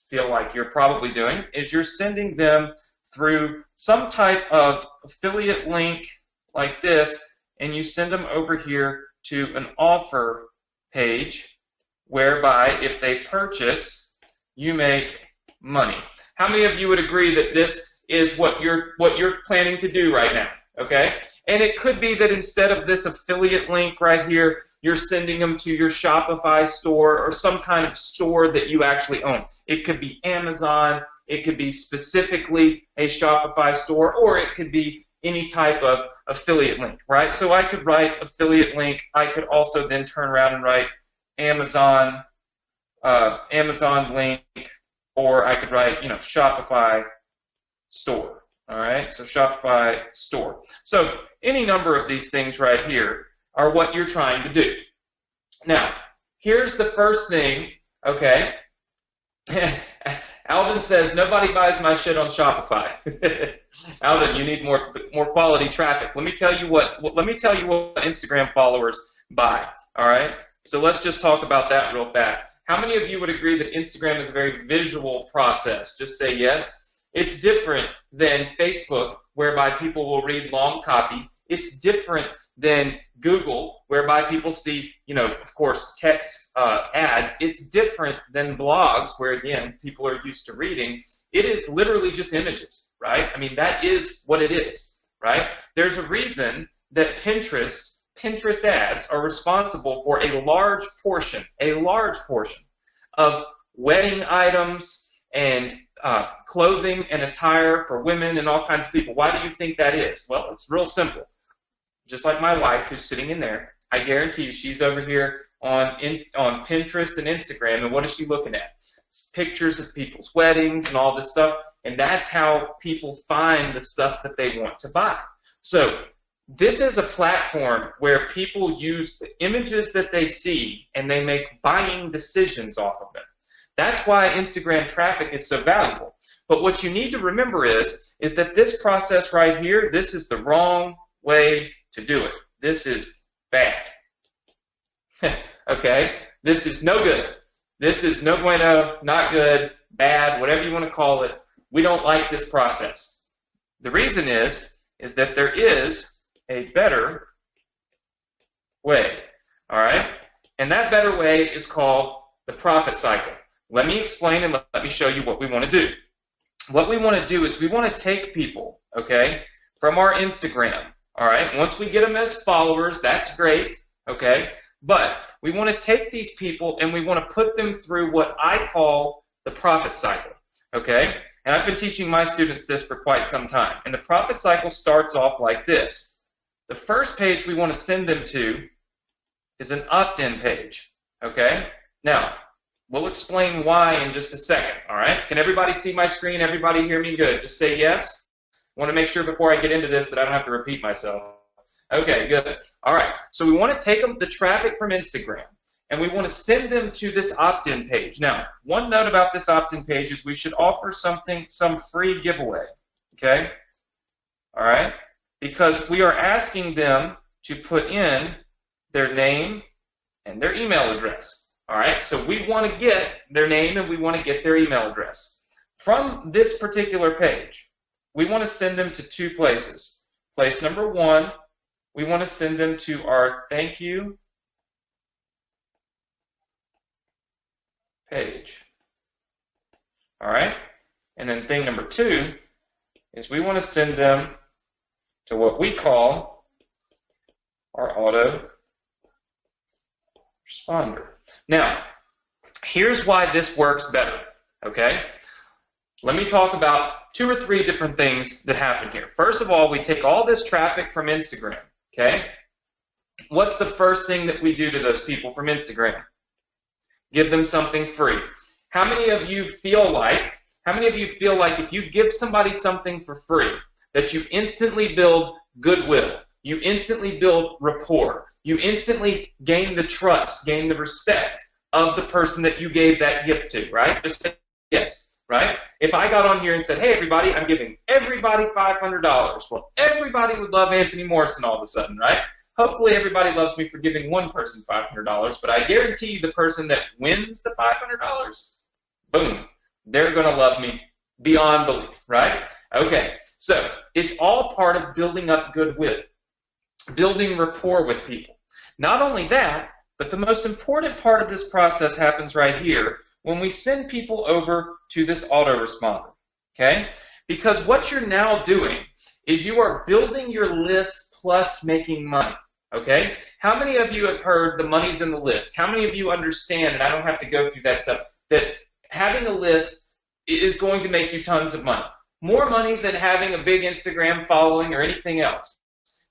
feel like you're probably doing, is you're sending them through some type of affiliate link like this, and you send them over here to an offer page whereby if they purchase, you make money. How many of you would agree that this is what you're planning to do right now? Okay? And it could be that instead of this affiliate link right here, you're sending them to your Shopify store or some kind of store that you actually own. It could be Amazon, it could be specifically a Shopify store, or it could be any type of affiliate link, right? So I could write affiliate link. I could also then turn around and write Amazon link, or I could write, Shopify store. All right, so Shopify store. So any number of these things right here are what you're trying to do. Now, here's the first thing, okay? Alvin says, nobody buys my shit on Shopify. Alvin, you need more quality traffic. Let me tell you what Instagram followers buy, all right? So let's just talk about that real fast. How many of you would agree that Instagram is a very visual process? Just say yes. It's different than Facebook, whereby people will read long copy. It's different than Google, whereby people see, of course, text ads. It's different than blogs, where, again, people are used to reading. It is literally just images, right? I mean, that is what it is, right? There's a reason that Pinterest ads are responsible for a large portion of wedding items and clothing and attire for women and all kinds of people. Why do you think that is? Well, it's real simple. Just like my wife, who's sitting in there, I guarantee you she's over here on Pinterest and Instagram, and what is she looking at? It's pictures of people's weddings and all this stuff, and that's how people find the stuff that they want to buy. So this is a platform where people use the images that they see, and they make buying decisions off of them. That's why Instagram traffic is so valuable. But what you need to remember is that this process right here, this is the wrong way to do it. This is bad. Okay? This is no good. This is no bueno, not good, bad, whatever you want to call it. We don't like this process. The reason is that there is a better way. All right? And that better way is called the profit cycle. Let me explain and let me show you what we want to do. What we want to do is we want to take people, okay, from our Instagram, all right? Once we get them as followers, that's great, okay? But we want to take these people and we want to put them through what I call the profit cycle, okay? And I've been teaching my students this for quite some time. And the profit cycle starts off like this. The first page we want to send them to is an opt-in page, okay? Now, we'll explain why in just a second, all right? Can everybody see my screen? Everybody hear me good? Just say yes. I want to make sure before I get into this that I don't have to repeat myself. Okay, good. All right, so we want to take the traffic from Instagram, and we want to send them to this opt-in page. Now, one note about this opt-in page is we should offer some free giveaway, okay? All right? Because we are asking them to put in their name and their email address. All right, so we want to get their name and we want to get their email address. From this particular page, we want to send them to two places. Place number one, we want to send them to our thank you page. All right, and then thing number two is we want to send them to what we call our auto responder. Now, here's why this works better, okay? Let me talk about 2 or 3 different things that happen here. First of all, we take all this traffic from Instagram, okay? What's the first thing that we do to those people from Instagram? Give them something free. How many of you feel like if you give somebody something for free, that you instantly build goodwill, you instantly build rapport, you instantly gain the trust, gain the respect of the person that you gave that gift to, right? Just say yes. right? If I got on here and said, hey, everybody, I'm giving everybody $500, well, everybody would love Anthony Morrison all of a sudden, right? Hopefully everybody loves me for giving one person $500, but I guarantee you the person that wins the $500, boom, they're going to love me beyond belief, right? Okay, so it's all part of building up goodwill, building rapport with people. Not only that, but the most important part of this process happens right here when we send people over to this autoresponder, okay? Because what you're now doing is you are building your list plus making money, okay? How many of you have heard the money's in the list? How many of you understand, and I don't have to go through that stuff, that having a list is going to make you tons of money? More money than having a big Instagram following or anything else.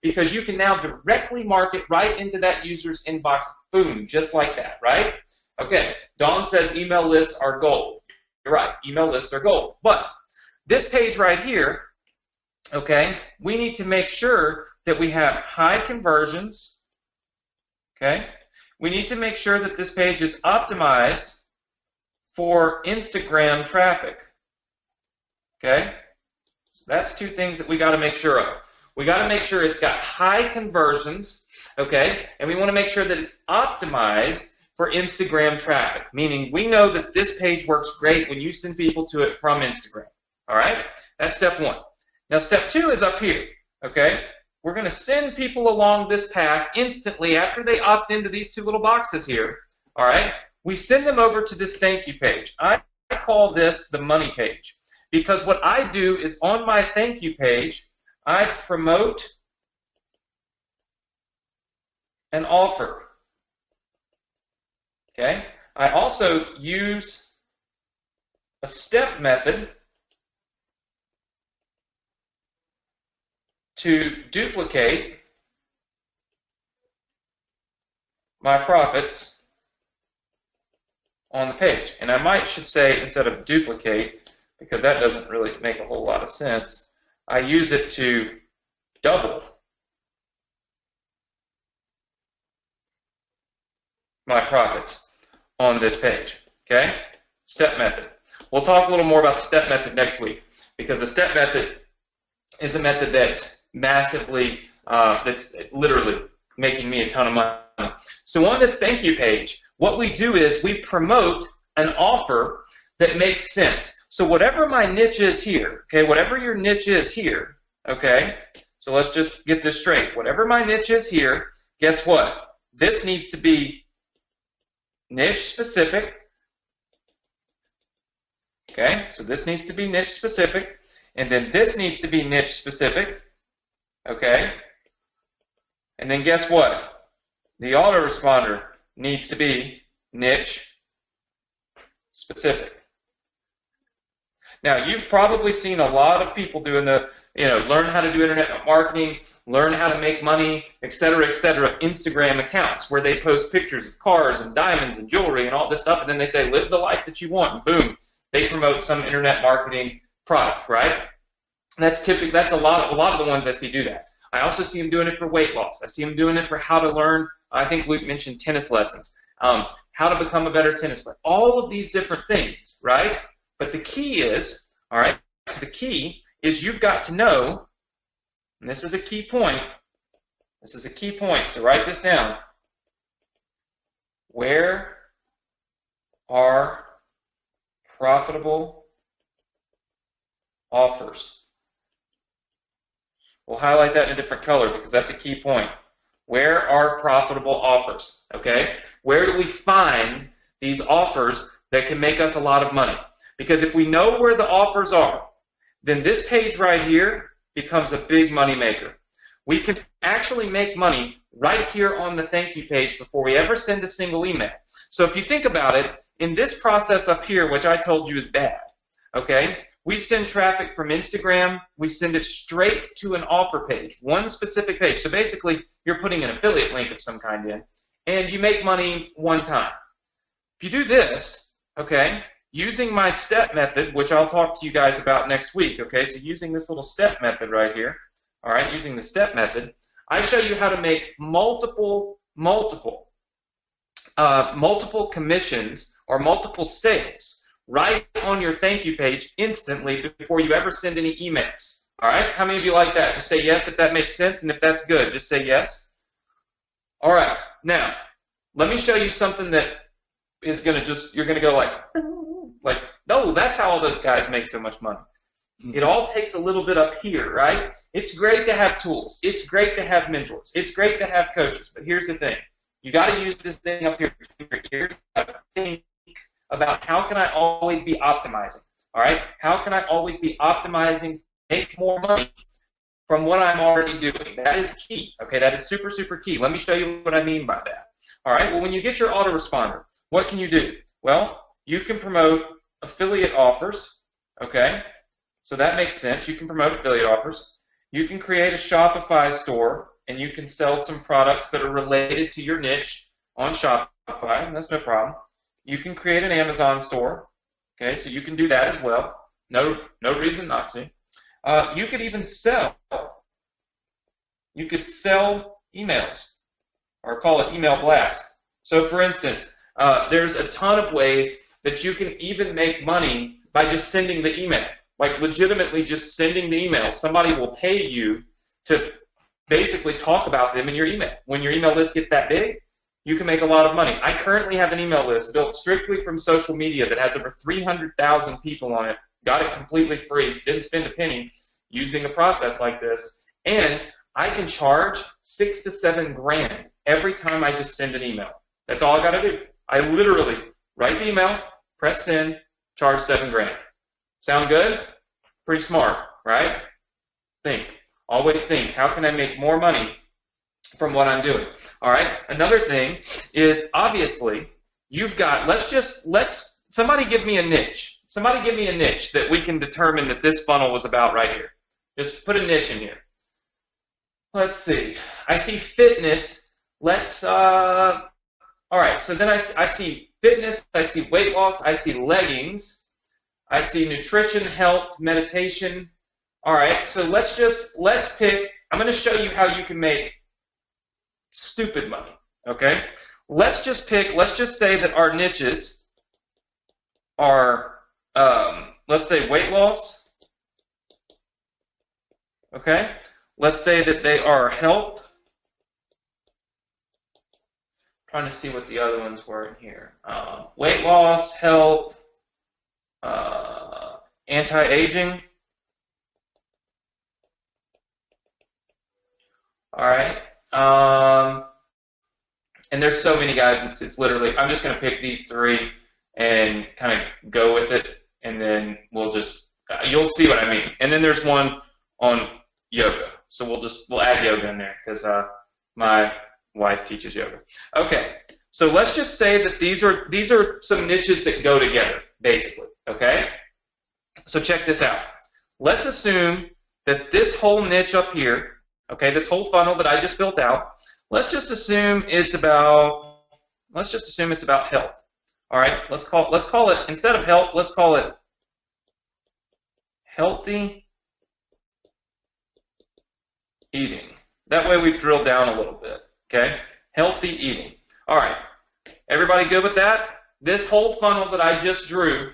Because you can now directly market right into that user's inbox, boom, just like that, right? Okay, Dawn says email lists are gold. You're right, email lists are gold. But this page right here, okay, we need to make sure that we have high conversions, okay? We need to make sure that this page is optimized for Instagram traffic, okay? So that's two things that we got to make sure of. We got to make sure it's got high conversions, okay? And we want to make sure that it's optimized for Instagram traffic, meaning we know that this page works great when you send people to it from Instagram, all right? That's step one. Now, step two is up here, okay? We're going to send people along this path instantly after they opt into these two little boxes here, all right? We send them over to this thank you page. I call this the money page because what I do is on my thank you page, I promote an offer. Okay? I also use a step method to duplicate my profits on the page. And I should say instead of duplicate, because that doesn't really make a whole lot of sense, I use it to double my profits on this page, okay? Step method. We'll talk a little more about the step method next week because the step method is a method that's massively, that's literally making me a ton of money. So on this thank you page, what we do is we promote an offer that makes sense. So whatever my niche is here, okay, whatever your niche is here, okay, so let's just get this straight. Whatever my niche is here, guess what? This needs to be niche specific, okay, so this needs to be niche specific, and then this needs to be niche specific, okay, and then guess what? The autoresponder needs to be niche specific. Now, you've probably seen a lot of people doing the, learn how to do internet marketing, learn how to make money, et cetera, Instagram accounts where they post pictures of cars and diamonds and jewelry and all this stuff, and then they say, live the life that you want, and boom, they promote some internet marketing product, right? That's typical. That's a lot of the ones I see do that. I also see them doing it for weight loss. I see them doing it for how to learn, I think Luke mentioned tennis lessons, how to become a better tennis player, all of these different things, right? But the key is, all right, so the key is you've got to know, and this is a key point, so write this down. Where are profitable offers? We'll highlight that in a different color because that's a key point. Where are profitable offers? Okay? Where do we find these offers that can make us a lot of money? Because if we know where the offers are, then this page right here becomes a big money maker. We can actually make money right here on the thank you page before we ever send a single email. So if you think about it, in this process up here, which I told you is bad, okay, we send traffic from Instagram, we send it straight to an offer page, one specific page. So basically, you're putting an affiliate link of some kind in, and you make money one time. If you do this, okay, using my step method, which I'll talk to you guys about next week, okay, so using this little step method right here, all right, using the step method, I show you how to make multiple commissions or multiple sales right on your thank you page instantly before you ever send any emails. All right? How many of you like that? Just say yes if that makes sense, and if that's good, just say yes. All right. Now, let me show you something that is going to just, you're going to go like, no, that's how all those guys make so much money. It all takes a little bit up here, right? It's great to have tools. It's great to have mentors. It's great to have coaches. But here's the thing. You got to use this thing up here between your ears. You got to think about how can I always be optimizing, all right? How can I always be optimizing, make more money from what I'm already doing? That is key, okay? That is super, super key. Let me show you what I mean by that. All right, well, when you get your autoresponder, what can you do? Well, you can promote affiliate offers, okay? So that makes sense. You can promote affiliate offers. You can create a Shopify store, and you can sell some products that are related to your niche on Shopify. That's no problem. You can create an Amazon store, okay? So you can do that as well. No reason not to. You could even sell. You could sell emails, or call it email blast. So, for instance, there's a ton of ways that you can even make money by just sending the email. Like legitimately just sending the email. Somebody will pay you to basically talk about them in your email. When your email list gets that big, you can make a lot of money. I currently have an email list built strictly from social media that has over 300,000 people on it. Got it completely free. Didn't spend a penny using a process like this. And I can charge $6 to $7 grand every time I just send an email. That's all I got to do. I literally write the email, press send, charge $7 grand. Sound good? Pretty smart, right? Think. Always think, how can I make more money from what I'm doing? All right? Another thing is, obviously, you've got, somebody give me a niche. Somebody give me a niche that we can determine that this funnel was about right here. Just put a niche in here. Let's see. I see fitness. All right, so then I see fitness, I see weight loss, I see leggings. I see nutrition, health, meditation. All right, so let's pick. I'm going to show you how you can make stupid money, okay? Let's just say that our niches are, let's say weight loss, okay? Let's say that they are health. I'm trying to see what the other ones were in here. Weight loss, health, anti-aging. All right. And there's so many guys. It's literally. I'm just going to pick these three and kind of go with it, and then we'll just. You'll see what I mean. And then there's one on yoga. So we'll add yoga in there because my wife teaches yoga. Okay. So let's just say that these are some niches that go together, basically. Okay. So check this out. Let's assume that this whole niche up here, okay, this whole funnel that I just built out, let's just assume it's about health. All right, let's call it instead of health, let's call it healthy eating. That way we've drilled down a little bit. Okay, healthy eating. All right, everybody good with that? This whole funnel that I just drew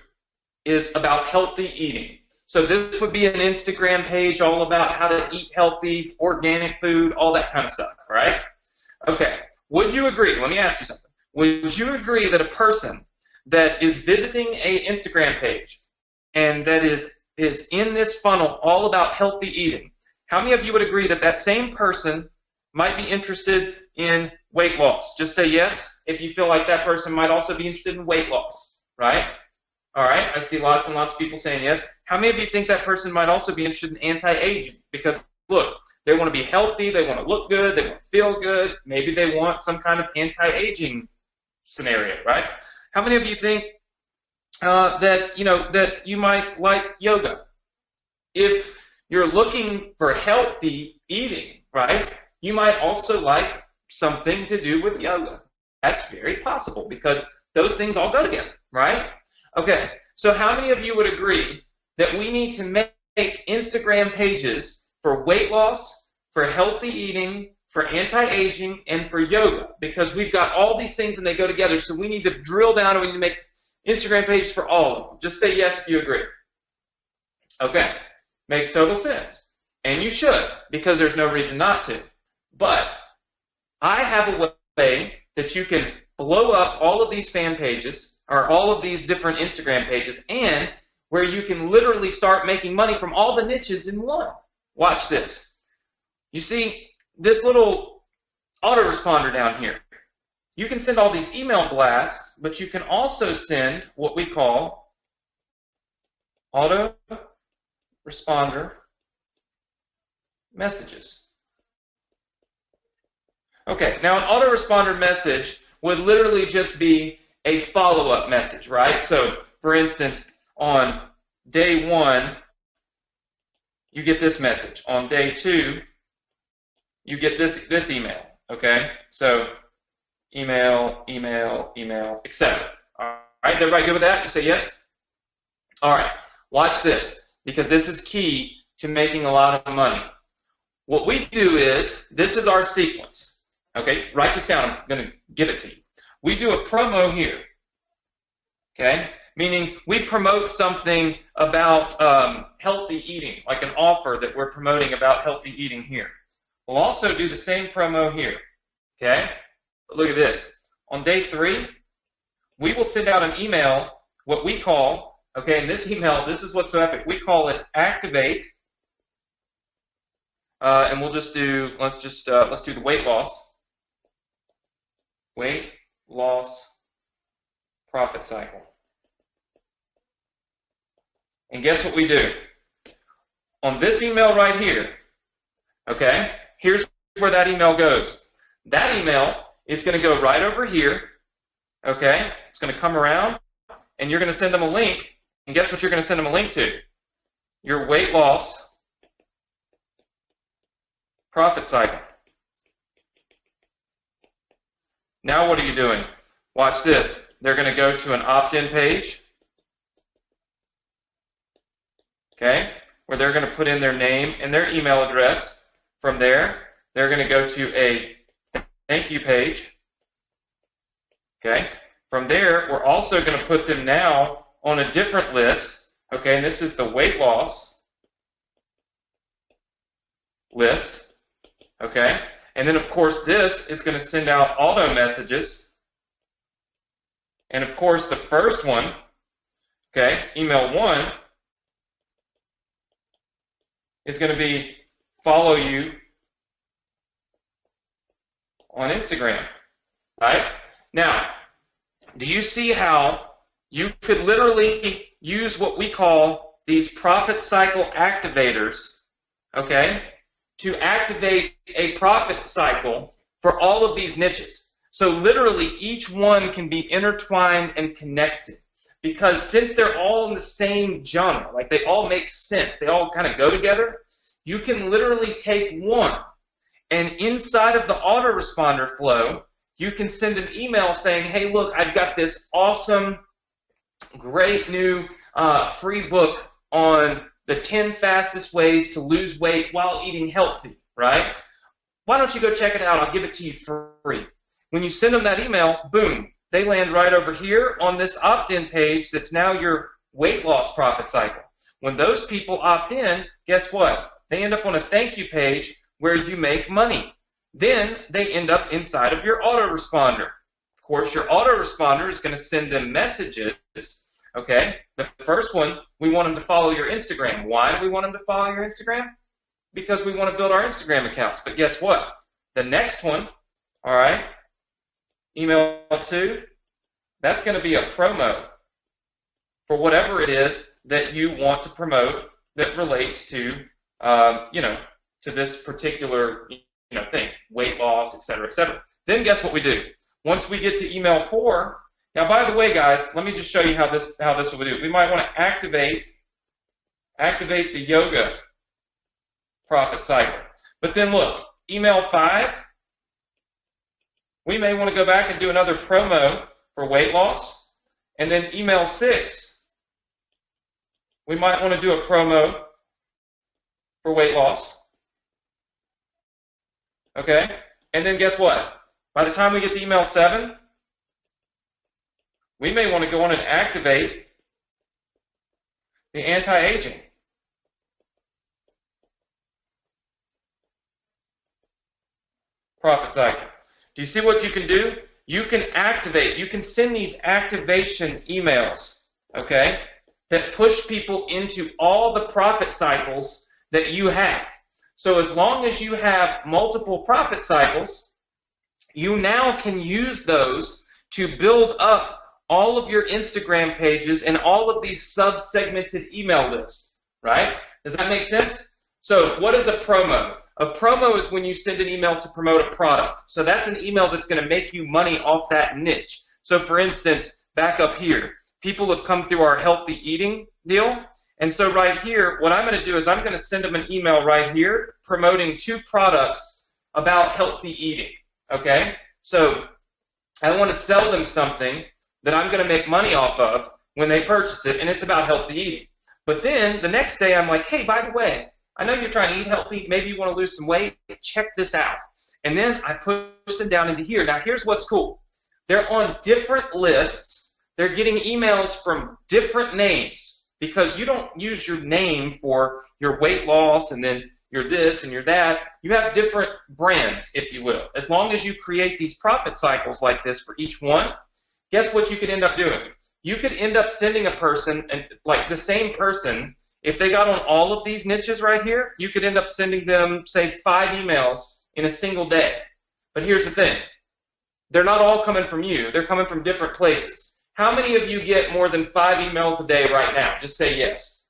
is about healthy eating. So this would be an Instagram page all about how to eat healthy, organic food, all that kind of stuff, right? Okay, would you agree, let me ask you something. Would you agree that a person that is visiting a Instagram page and that is in this funnel all about healthy eating, how many of you would agree that that same person might be interested in weight loss? Just say yes if you feel like that person might also be interested in weight loss, right? All right, I see lots and lots of people saying yes. How many of you think that person might also be interested in anti-aging? Because, look, they want to be healthy, they want to look good, they want to feel good, maybe they want some kind of anti-aging scenario, right? How many of you think that you might like yoga? If you're looking for healthy eating, right, you might also like something to do with yoga. That's very possible because those things all go together, right? Okay, so how many of you would agree that we need to make Instagram pages for weight loss, for healthy eating, for anti-aging, and for yoga? Because we've got all these things and they go together, so we need to drill down and we need to Instagram pages for all of them. Just say yes if you agree. Okay, makes total sense. And you should, because there's no reason not to. But I have a way that you can blow up all of these fan pages, or all of these different Instagram pages, and where you can literally start making money from all the niches in one. Watch this. You see this little autoresponder down here. You can send all these email blasts, but you can also send what we call autoresponder messages. Okay, now an autoresponder message would literally just be a follow-up message, right? So, for instance, on day 1, you get this message. On day 2, you get this email, okay? So, email, etc. All right, is everybody good with that? You say yes? All right, watch this, because this is key to making a lot of money. What we do is, this is our sequence. Okay, write this down. I'm going to give it to you. We do a promo here. Okay, meaning we promote something about healthy eating, like an offer that we're promoting about healthy eating here. We'll also do the same promo here. Okay, but look at this. On day 3, we will send out an email, what we call, okay, and this email, this is what's so epic. We call it Activate, and we'll just do, let's do the weight loss profit cycle. And guess what we do? On this email right here, okay, here's where that email goes. That email is going to go right over here, okay? It's going to come around, and you're going to send them a link, and guess what you're going to send them a link to? Your weight loss profit cycle. Now what are you doing? Watch this. They're going to go to an opt-in page, okay, where they're going to put in their name and their email address. From there, they're going to go to a thank you page, okay. From there, we're also going to put them now on a different list, okay, and this is the weight loss list, okay. And then, of course, this is going to send out auto messages. And, of course, the first one, okay, email 1, is going to be follow you on Instagram, right? Now, do you see how you could literally use what we call these profit cycle activators, okay, to activate a profit cycle for all of these niches? So literally each one can be intertwined and connected, because since they're all in the same genre, like they all make sense, they all kind of go together, you can literally take one, and inside of the autoresponder flow, you can send an email saying, hey, look, I've got this awesome, great new free book on the 10 fastest ways to lose weight while eating healthy, right? Why don't you go check it out? I'll give it to you for free. When you send them that email, boom, they land right over here on this opt-in page that's now your weight loss profit cycle. When those people opt in, guess what? They end up on a thank you page where you make money. Then they end up inside of your autoresponder. Of course, your autoresponder is going to send them messages. Okay, the first one, we want them to follow your Instagram. Why do we want them to follow your Instagram? Because we want to build our Instagram accounts. But guess what? The next one, all right, email 2, that's going to be a promo for whatever it is that you want to promote that relates to, to this particular, thing, weight loss, etc., etc. Then guess what we do? Once we get to email 4, now, by the way, guys, let me just show you how this will do. We might want to activate the yoga profit cycle. But then look, email 5, we may want to go back and do another promo for weight loss. And then email 6, we might want to do a promo for weight loss. Okay? And then guess what? By the time we get to email 7, we may want to go on and activate the anti-aging. Profit cycle. Do you see what you can do? You can activate, you can send these activation emails, okay, that push people into all the profit cycles that you have. So as long as you have multiple profit cycles, you now can use those to build up all of your Instagram pages and all of these sub-segmented email lists, right? Does that make sense? So what is a promo? A promo is when you send an email to promote a product. So that's an email that's going to make you money off that niche. So for instance, back up here, people have come through our healthy eating deal. And so right here, what I'm going to do is I'm going to send them an email right here promoting 2 products about healthy eating. Okay? So I want to sell them something that I'm going to make money off of when they purchase it, and it's about healthy eating. But then the next day I'm like, hey, by the way, I know you're trying to eat healthy, maybe you want to lose some weight, check this out. And then I push them down into here. Now here's what's cool. They're on different lists. They're getting emails from different names because you don't use your name for your weight loss and then you're this and you're that. You have different brands, if you will. As long as you create these profit cycles like this for each one, guess what you could end up doing? You could end up sending a person, and like the same person, if they got on all of these niches right here, you could end up sending them, say, 5 emails in a single day. But here's the thing. They're not all coming from you. They're coming from different places. How many of you get more than 5 emails a day right now? Just say yes.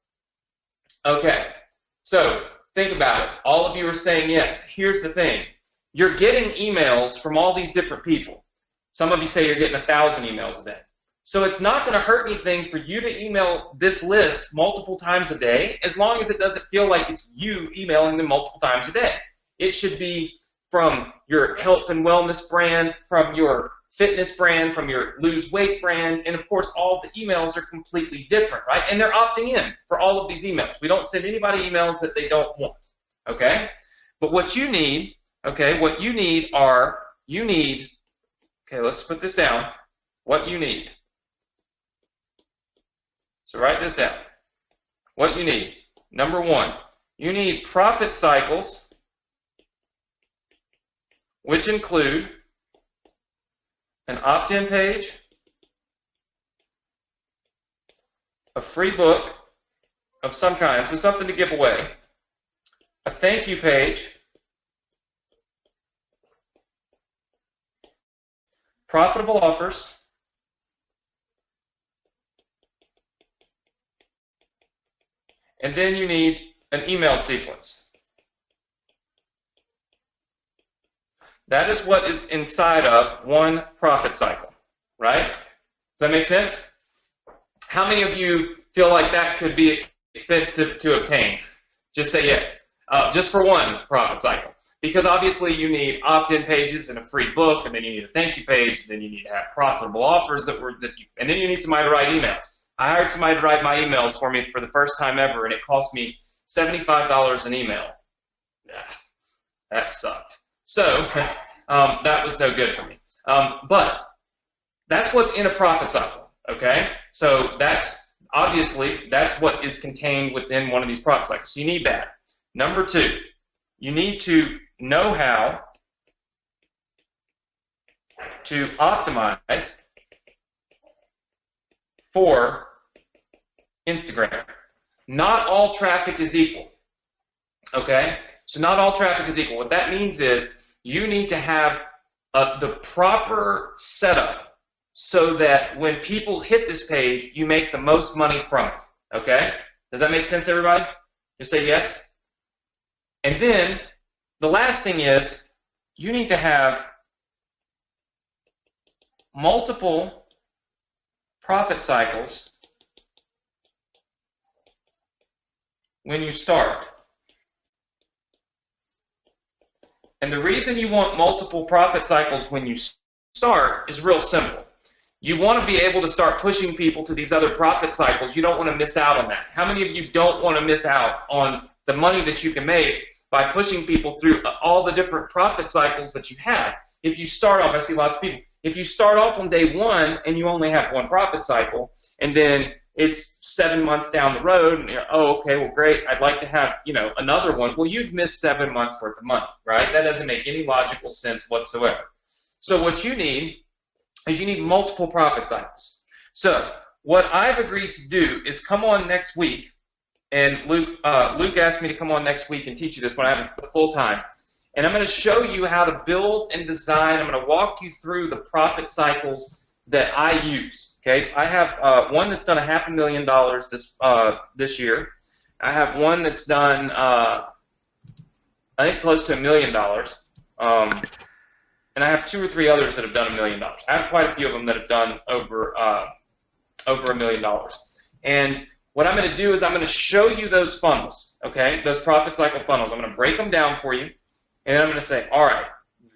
Okay. So think about it. All of you are saying yes. Here's the thing. You're getting emails from all these different people. Some of you say you're getting 1,000 emails a day. So it's not going to hurt anything for you to email this list multiple times a day as long as it doesn't feel like it's you emailing them multiple times a day. It should be from your health and wellness brand, from your fitness brand, from your lose weight brand, and of course all the emails are completely different, right? And they're opting in for all of these emails. We don't send anybody emails that they don't want, okay? But what you need, okay, what you need are, okay, let's put this down, what you need. So write this down. What you need. Number 1, you need profit cycles, which include an opt-in page, a free book of some kind, so something to give away, a thank you page, profitable offers, and then you need an email sequence. That is what is inside of one profit cycle, right? Does that make sense? How many of you feel like that could be expensive to obtain? Just say yes. Just for one profit cycle. Because obviously you need opt-in pages and a free book, and then you need a thank you page, and then you need to have profitable offers and then you need somebody to write emails. I hired somebody to write my emails for me for the first time ever, and it cost me $75 an email. Yeah, that sucked. So that was no good for me. But that's what's in a profit cycle, okay? So that's what is contained within one of these profit cycles. So you need that. Number 2, you need to know how to optimize for Instagram. Not all traffic is equal, okay? So not all traffic is equal. What that means is you need to have the proper setup so that when people hit this page, you make the most money from it, okay? Does that make sense, everybody? Just say yes. And then the last thing is you need to have multiple profit cycles when you start. And the reason you want multiple profit cycles when you start is real simple. You want to be able to start pushing people to these other profit cycles. You don't want to miss out on that. How many of you don't want to miss out on the money that you can make by pushing people through all the different profit cycles that you have? If you start off, I see lots of people, If you start off on day one and you only have one profit cycle, and then it's 7 months down the road, and you're, oh, okay, well, great, I'd like to have, another one. Well, you've missed 7 months worth of money, right? That doesn't make any logical sense whatsoever. So what you need is you need multiple profit cycles. So what I've agreed to do is come on next week, and Luke asked me to come on next week and teach you this when I have the full time. And I'm going to show you how to build and design. I'm going to walk you through the profit cycles that I use. Okay, I have one that's done $500,000 this year. I have one that's done I think close to $1 million. And I have 2 or 3 others that have done $1 million. I have quite a few of them that have done over $1 million. And what I'm going to do is I'm going to show you those funnels. Okay, those profit cycle funnels. I'm going to break them down for you. And I'm going to say, all right,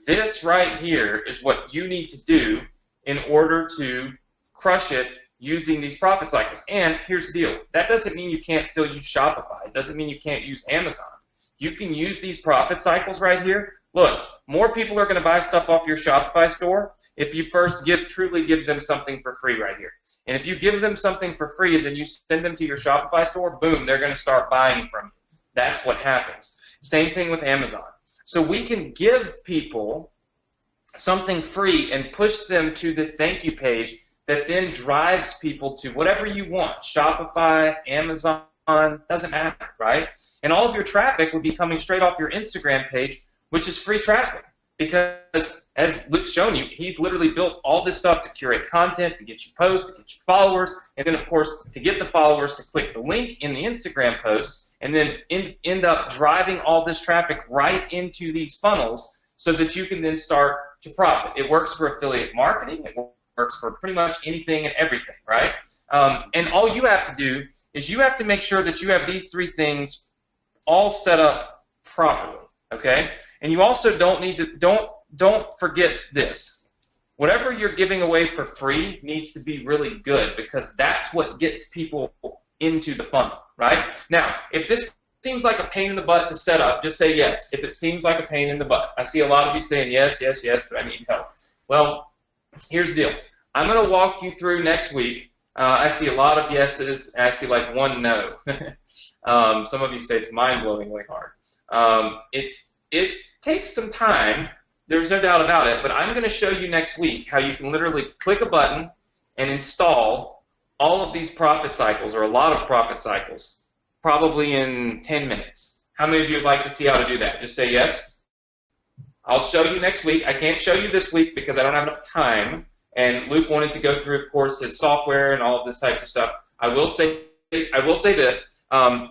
this right here is what you need to do in order to crush it using these profit cycles. And here's the deal. That doesn't mean you can't still use Shopify. It doesn't mean you can't use Amazon. You can use these profit cycles right here. Look, more people are going to buy stuff off your Shopify store if you first truly give them something for free right here. And if you give them something for free and then you send them to your Shopify store, boom, they're going to start buying from you. That's what happens. Same thing with Amazon. So we can give people something free and push them to this thank you page that then drives people to whatever you want. Shopify, Amazon, doesn't matter, right? And all of your traffic would be coming straight off your Instagram page, which is free traffic. Because as Luke's shown you, he's literally built all this stuff to curate content, to get you posts, to get you followers, and then, of course, to get the followers to click the link in the Instagram post, and then end up driving all this traffic right into these funnels so that you can then start to profit. It works for affiliate marketing. It works for pretty much anything and everything, right? And all you have to do is you have to make sure that you have these 3 things all set up properly, okay? And you also don't need to, don't forget this. Whatever you're giving away for free needs to be really good because that's what gets people into the funnel, right? Now, if this seems like a pain in the butt to set up, just say yes. If it seems like a pain in the butt. I see a lot of you saying yes, yes, yes, but I need help. Well, here's the deal. I'm going to walk you through next week. I see a lot of yeses, and I see like 1 no. Some of you say it's mind-blowingly hard. It takes some time. There's no doubt about it, but I'm going to show you next week how you can literally click a button and install all of these profit cycles, or a lot of profit cycles, probably in 10 minutes. How many of you would like to see how to do that? Just say yes. I'll show you next week. I can't show you this week because I don't have enough time, and Luke wanted to go through, of course, his software and all of this types of stuff. I will say this.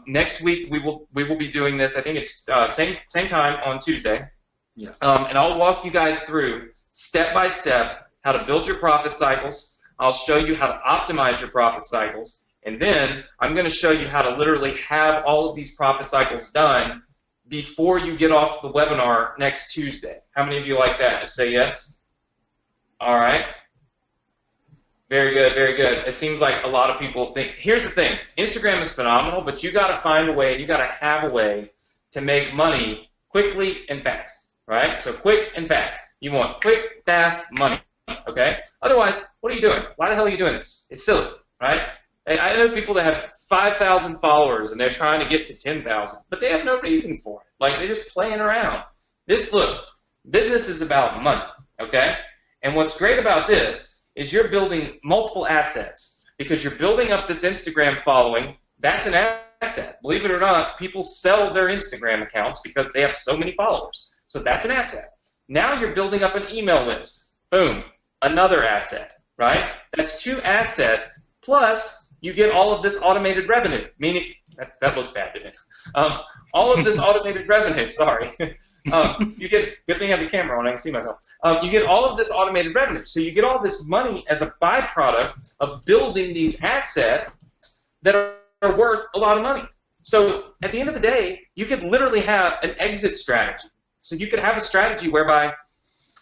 Next week we will be doing this. I think it's same time on Tuesday. Yes. And I'll walk you guys through step by step how to build your profit cycles. I'll show you how to optimize your profit cycles, and then I'm going to show you how to literally have all of these profit cycles done before you get off the webinar next Tuesday. How many of you like that? Just say yes. All right. Very good, very good. It seems like a lot of people think, here's the thing, Instagram is phenomenal, but you got to find a way, you got to have a way to make money quickly and fast, right? So quick and fast. You want quick, fast money. Okay? Otherwise, what are you doing? Why the hell are you doing this? It's silly, right? I know people that have 5,000 followers and they're trying to get to 10,000, but they have no reason for it. Like, they're just playing around. Look, business is about money, okay? And what's great about this is you're building multiple assets because you're building up this Instagram following. That's an asset. Believe it or not, people sell their Instagram accounts because they have so many followers. So that's an asset. Now you're building up an email list. Boom. Another asset, right? That's 2 assets, plus you get all of this automated revenue, meaning, that looked bad, didn't it? All of this automated revenue, sorry. You get, good thing I have the camera on, I can see myself. You get all of this automated revenue. So you get all this money as a byproduct of building these assets that are worth a lot of money. So at the end of the day, you could literally have an exit strategy. So you could have a strategy whereby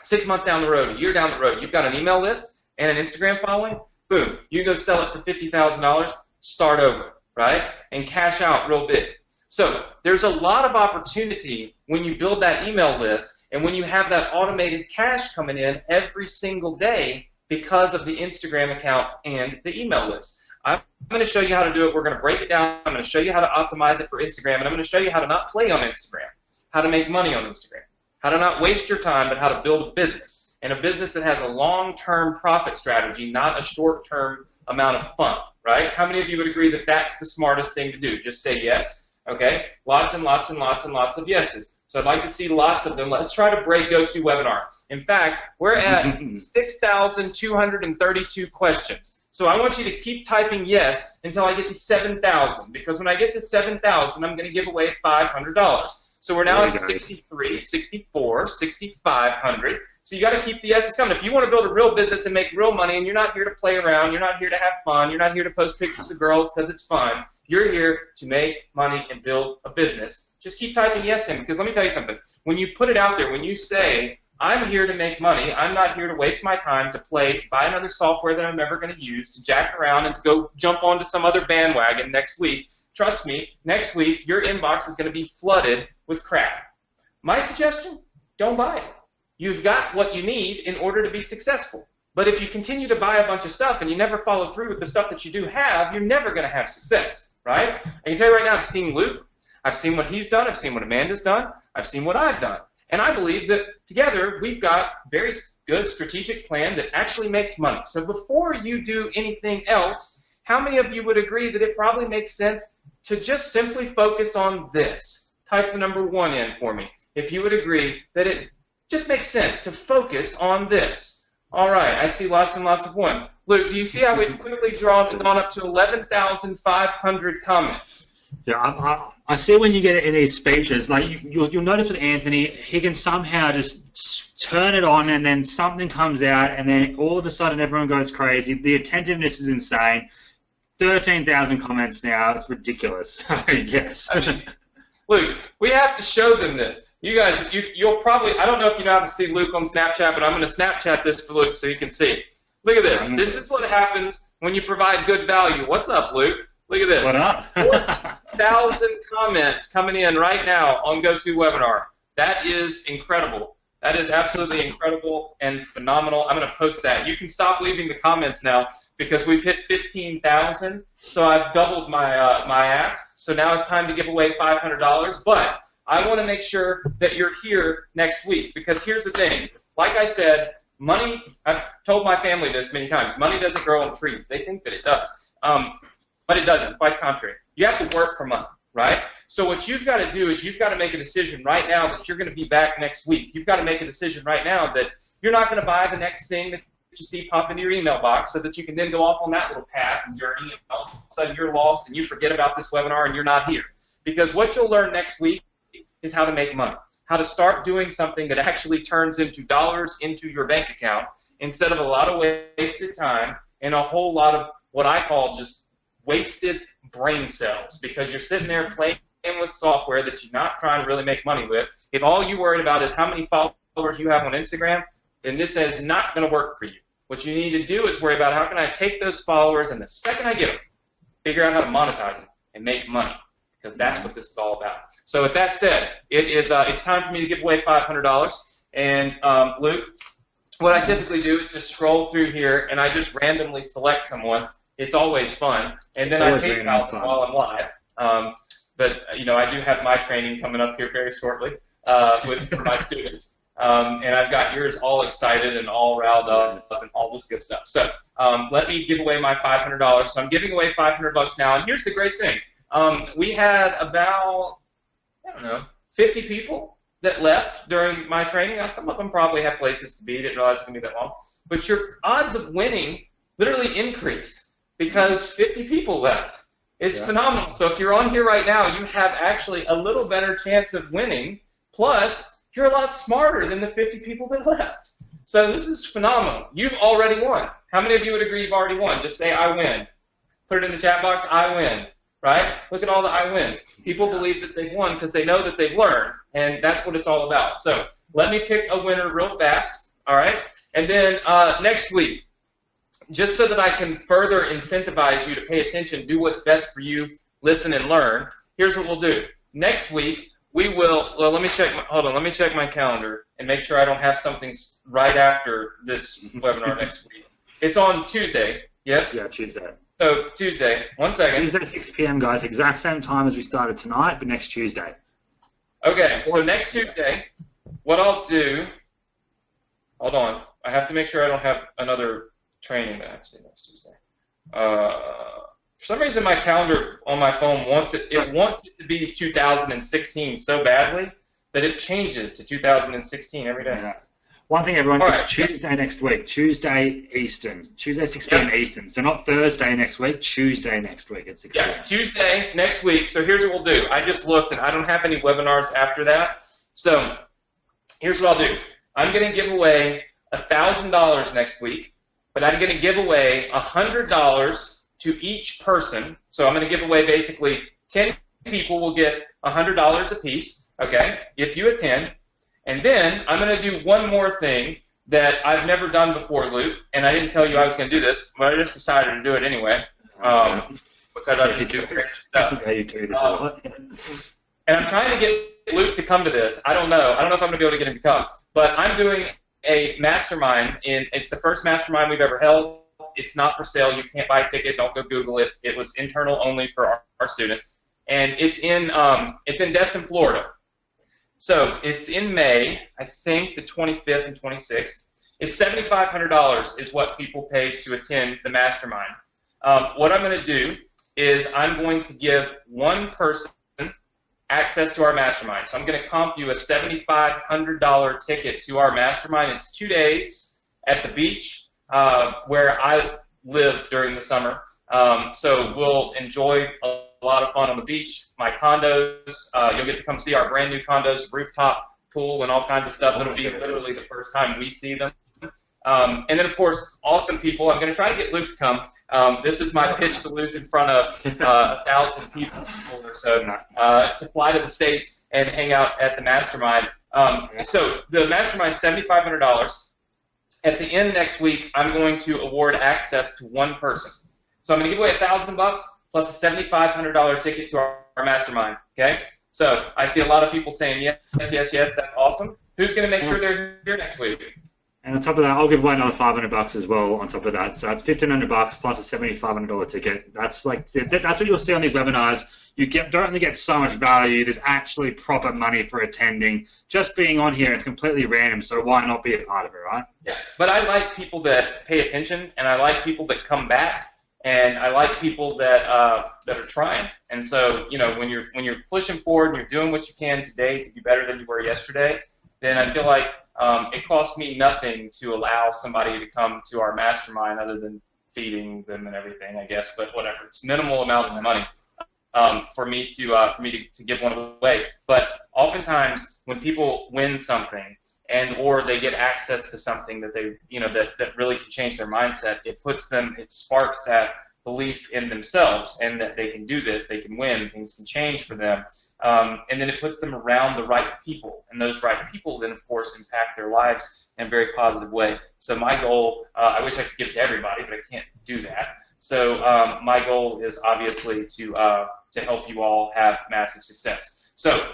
6 months down the road, a year down the road, you've got an email list and an Instagram following, boom, you go sell it for $50,000, start over, right? And cash out real big. So there's a lot of opportunity when you build that email list and when you have that automated cash coming in every single day because of the Instagram account and the email list. I'm going to show you how to do it. We're going to break it down. I'm going to show you how to optimize it for Instagram, and I'm going to show you how to not play on Instagram, how to make money on Instagram, how to not waste your time, but how to build a business, and a business that has a long-term profit strategy, not a short-term amount of fun, right? How many of you would agree that that's the smartest thing to do? Just say yes, okay? Lots and lots and lots and lots of yeses. So I'd like to see lots of them. Let's try to break GoToWebinar. In fact, we're at 6,232 questions. So I want you to keep typing yes until I get to 7,000, because when I get to 7,000, I'm going to give away $500. So we're now at 63, 64, 6,500. So you got to keep the yeses coming. If you want to build a real business and make real money, and you're not here to play around, you're not here to have fun, you're not here to post pictures of girls because it's fun, you're here to make money and build a business. Just keep typing yes in, because let me tell you something. When you put it out there, when you say, I'm here to make money, I'm not here to waste my time to play, to buy another software that I'm never going to use, to jack around and to go jump onto some other bandwagon next week. Trust me, next week your inbox is going to be flooded with crap. My suggestion, don't buy it. You've got what you need in order to be successful. But if you continue to buy a bunch of stuff and you never follow through with the stuff that you do have, you're never going to have success, right? I can tell you right now, I've seen Luke, I've seen what he's done, I've seen what Amanda's done, I've seen what I've done. And I believe that together we've got a very good strategic plan that actually makes money. So before you do anything else, how many of you would agree that it probably makes sense to just simply focus on this? Type the number 1 in for me if you would agree that it just makes sense to focus on this. All right, I see lots and lots of ones. Luke, do you see how we've quickly gone up to 11,500 comments? Yeah, I see when you get it in these speeches, like you'll notice with Anthony, he can somehow just turn it on and then something comes out and then all of a sudden everyone goes crazy. The attentiveness is insane. 13,000 comments now. It's ridiculous. Yes. I mean, Luke, we have to show them this. You guys, you'll probably, I don't know if you know how to see Luke on Snapchat, but I'm going to Snapchat this for Luke so you can see. Look at this. This is what happens when you provide good value. What's up, Luke? Look at this. What up? 4,000 comments coming in right now on GoToWebinar. That is incredible. That is absolutely incredible and phenomenal. I'm going to post that. You can stop leaving the comments now because we've hit 15,000. So I've doubled my my ask. So now it's time to give away $500. But I want to make sure that you're here next week, because here's the thing. Like I said, money, I've told my family this many times, money doesn't grow on trees. They think that it does. But it doesn't, quite contrary. You have to work for money, right? So what you've got to do is you've got to make a decision right now that you're going to be back next week. You've got to make a decision right now that you're not going to buy the next thing that you see pop into your email box so that you can then go off on that little path and journey, and all of a sudden you're lost and you forget about this webinar and you're not here. Because what you'll learn next week is how to make money, how to start doing something that actually turns into dollars into your bank account instead of a lot of wasted time and a whole lot of what I call just wasted brain cells, because you're sitting there playing with software that you're not trying to really make money with. If all you worried about is how many followers you have on Instagram, then this is not going to work for you. What you need to do is worry about how can I take those followers and the second I get them, figure out how to monetize them and make money, because that's what this is all about. So with that said, it's time for me to give away $500. And Luke, what I typically do is just scroll through here and I just randomly select someone. It's always fun, and then I PayPal them while I'm live. But you know, I do have my training coming up here very shortly for my students, and I've got yours all excited and all riled up and all this good stuff. So let me give away my $500. So I'm giving away $500 now, and here's the great thing: we had about 50 people that left during my training. Now, some of them probably had places to be. Didn't realize it was going to be that long, but your odds of winning literally increased because 50 people left. It's phenomenal. So if you're on here right now, you have actually a little better chance of winning, plus you're a lot smarter than the 50 people that left. So this is phenomenal. You've already won. How many of you would agree you've already won? Just say, I win. Put it in the chat box, I win. Right? Look at all the I wins. People believe that they've won because they know that they've learned, and that's what it's all about. So let me pick a winner real fast, all right? And then next week, just so that I can further incentivize you to pay attention, do what's best for you, listen and learn, here's what we'll do. next week we will. Well, let me check. Hold on. Let me check my calendar and make sure I don't have something right after this webinar next week. It's on Tuesday. Yes. Yeah, Tuesday. So Tuesday. 1 second. Tuesday, 6 p.m. guys. Exact same time as we started tonight, but next Tuesday. Okay. So next Tuesday, what I'll do. Hold on. I have to make sure I don't have another training that has to be next Tuesday. For some reason, my calendar on my phone wants it to be 2016 so badly that it changes to 2016 every day. Yeah. One thing, everyone, All it's right. Tuesday next week. Tuesday Eastern. Tuesday 6 p.m. Eastern. So not Thursday next week. Tuesday next week at 6 p.m. Yeah, Tuesday next week. So here's what we'll do. I just looked, and I don't have any webinars after that. So here's what I'll do. I'm going to give away $1,000 next week, but I'm going to give away $100 to each person. So I'm going to give away basically 10 people will get $100 apiece, okay, if you attend. And then I'm going to do one more thing that I've never done before, Luke, and I didn't tell you I was going to do this, but I just decided to do it anyway because I just do great stuff. Yeah, you do this a lot. And I'm trying to get Luke to come to this. I don't know if I'm going to be able to get him to come, but I'm doing a mastermind. It's the first mastermind we've ever held. It's not for sale. You can't buy a ticket. Don't go Google it. It was internal only for our students, and it's in Destin, Florida. So it's in May, I think the 25th and 26th. It's $7,500 is what people pay to attend the mastermind. What I'm going to do is I'm going to give one person access to our mastermind. So I'm going to comp you a $7,500 ticket to our mastermind. It's 2 days at the beach where I live during the summer. So we'll enjoy a lot of fun on the beach. My condos, you'll get to come see our brand new condos, rooftop pool and all kinds of stuff. It'll be literally the first time we see them. And then, of course, awesome people. I'm going to try to get Luke to come. This is my pitch to Luke in front of 1,000 people or so to fly to the States and hang out at the mastermind. So the mastermind is $7,500. At the end next week, I'm going to award access to one person. So I'm going to give away $1,000 plus a $7,500 ticket to our mastermind. Okay? So I see a lot of people saying yes, yes, yes. That's awesome. Who's going to make sure they're here next week? And on top of that, I'll give away another $500 as well on top of that. So that's $1,500 plus a $7,500 ticket. That's what you'll see on these webinars. You don't only get so much value. There's actually proper money for attending. Just being on here, it's completely random. So why not be a part of it, right? Yeah. But I like people that pay attention, and I like people that come back, and I like people that are trying. And so when you're pushing forward and you're doing what you can today to be better than you were yesterday, then I feel like it costs me nothing to allow somebody to come to our mastermind other than feeding them and everything, I guess. But whatever, it's minimal amounts of money for me to give one away. But oftentimes when people win something or they get access to something that they that really can change their mindset, it sparks that belief in themselves and that they can do this, they can win, things can change for them. And then it puts them around the right people, and those right people then, of course, impact their lives in a very positive way. So my goal, I wish I could give it to everybody, but I can't do that. So my goal is obviously to help you all have massive success. So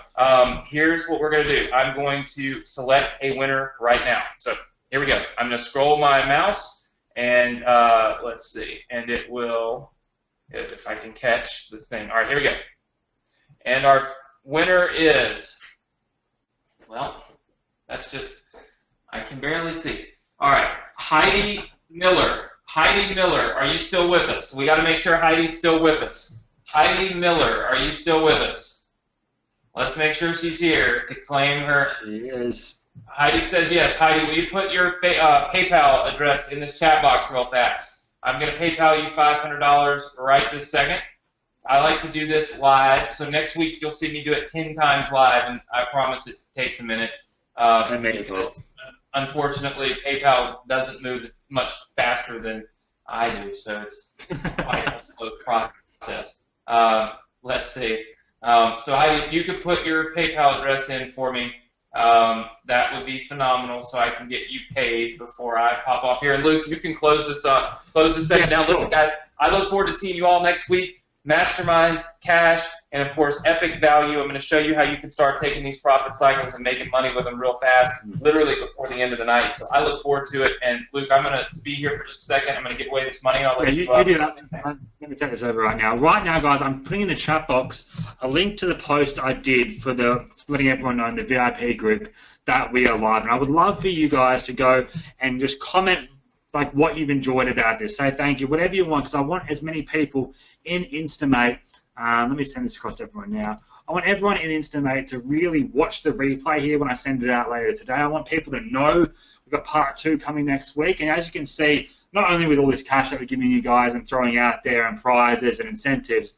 here's what we're going to do. I'm going to select a winner right now. So here we go. I'm going to scroll my mouse, and let's see, and it will, if I can catch this thing. All right, here we go. And our winner is, well, that's just, I can barely see. All right, Heidi Miller. Heidi Miller, are you still with us? We got to make sure Heidi's still with us. Heidi Miller, are you still with us? Let's make sure she's here to claim her. She is. Heidi says yes. Heidi, will you put your PayPal address in this chat box real fast? I'm going to PayPal you $500 right this second. I like to do this live, so next week you'll see me do it 10 times live, and I promise it takes a minute. Unfortunately, PayPal doesn't move much faster than I do, so it's quite a slow process. Let's see. So Heidi, if you could put your PayPal address in for me, that would be phenomenal, so I can get you paid before I pop off here. And Luke, you can close this session down. Listen, guys, I look forward to seeing you all next week. mastermind, cash, and of course epic value. I'm going to show you how you can start taking these profit cycles and making money with them real fast, literally before the end of the night. So I look forward to it. And Luke, I'm going to be here for just a second. I'm going to give away this money. I'll let you do that. Let me take this over right now. Right now, guys, I'm putting in the chat box a link to the post I did for letting everyone know in the VIP group that we are live. And I would love for you guys to go and just comment like what you've enjoyed about this. Say thank you, whatever you want, because I want as many people in Instamate. Let me send this across to everyone now. I want everyone in Instamate to really watch the replay here when I send it out later today. I want people to know we've got part 2 coming next week. And as you can see, not only with all this cash that we're giving you guys and throwing out there and prizes and incentives,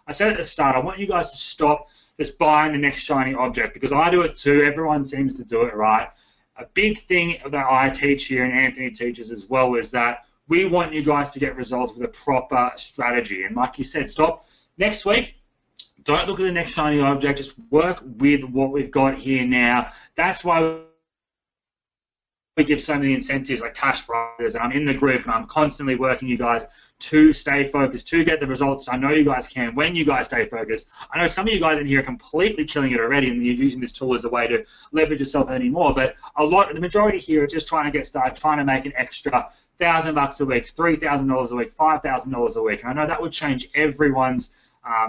I said at the start, I want you guys to stop just buying the next shiny object, because I do it too. Everyone seems to do it, right? A big thing that I teach here and Anthony teaches as well is that we want you guys to get results with a proper strategy. And like you said, stop next week. Don't look at the next shiny object. Just work with what we've got here now. That's why we give so many incentives like cash prizes, and I'm in the group and I'm constantly working you guys to stay focused, to get the results I know you guys can when you guys stay focused. I know some of you guys in here are completely killing it already and you're using this tool as a way to leverage yourself anymore, but the majority here are just trying to get started, trying to make an extra $1,000 a week, $3,000 a week, $5,000 a week, and I know that would change everyone's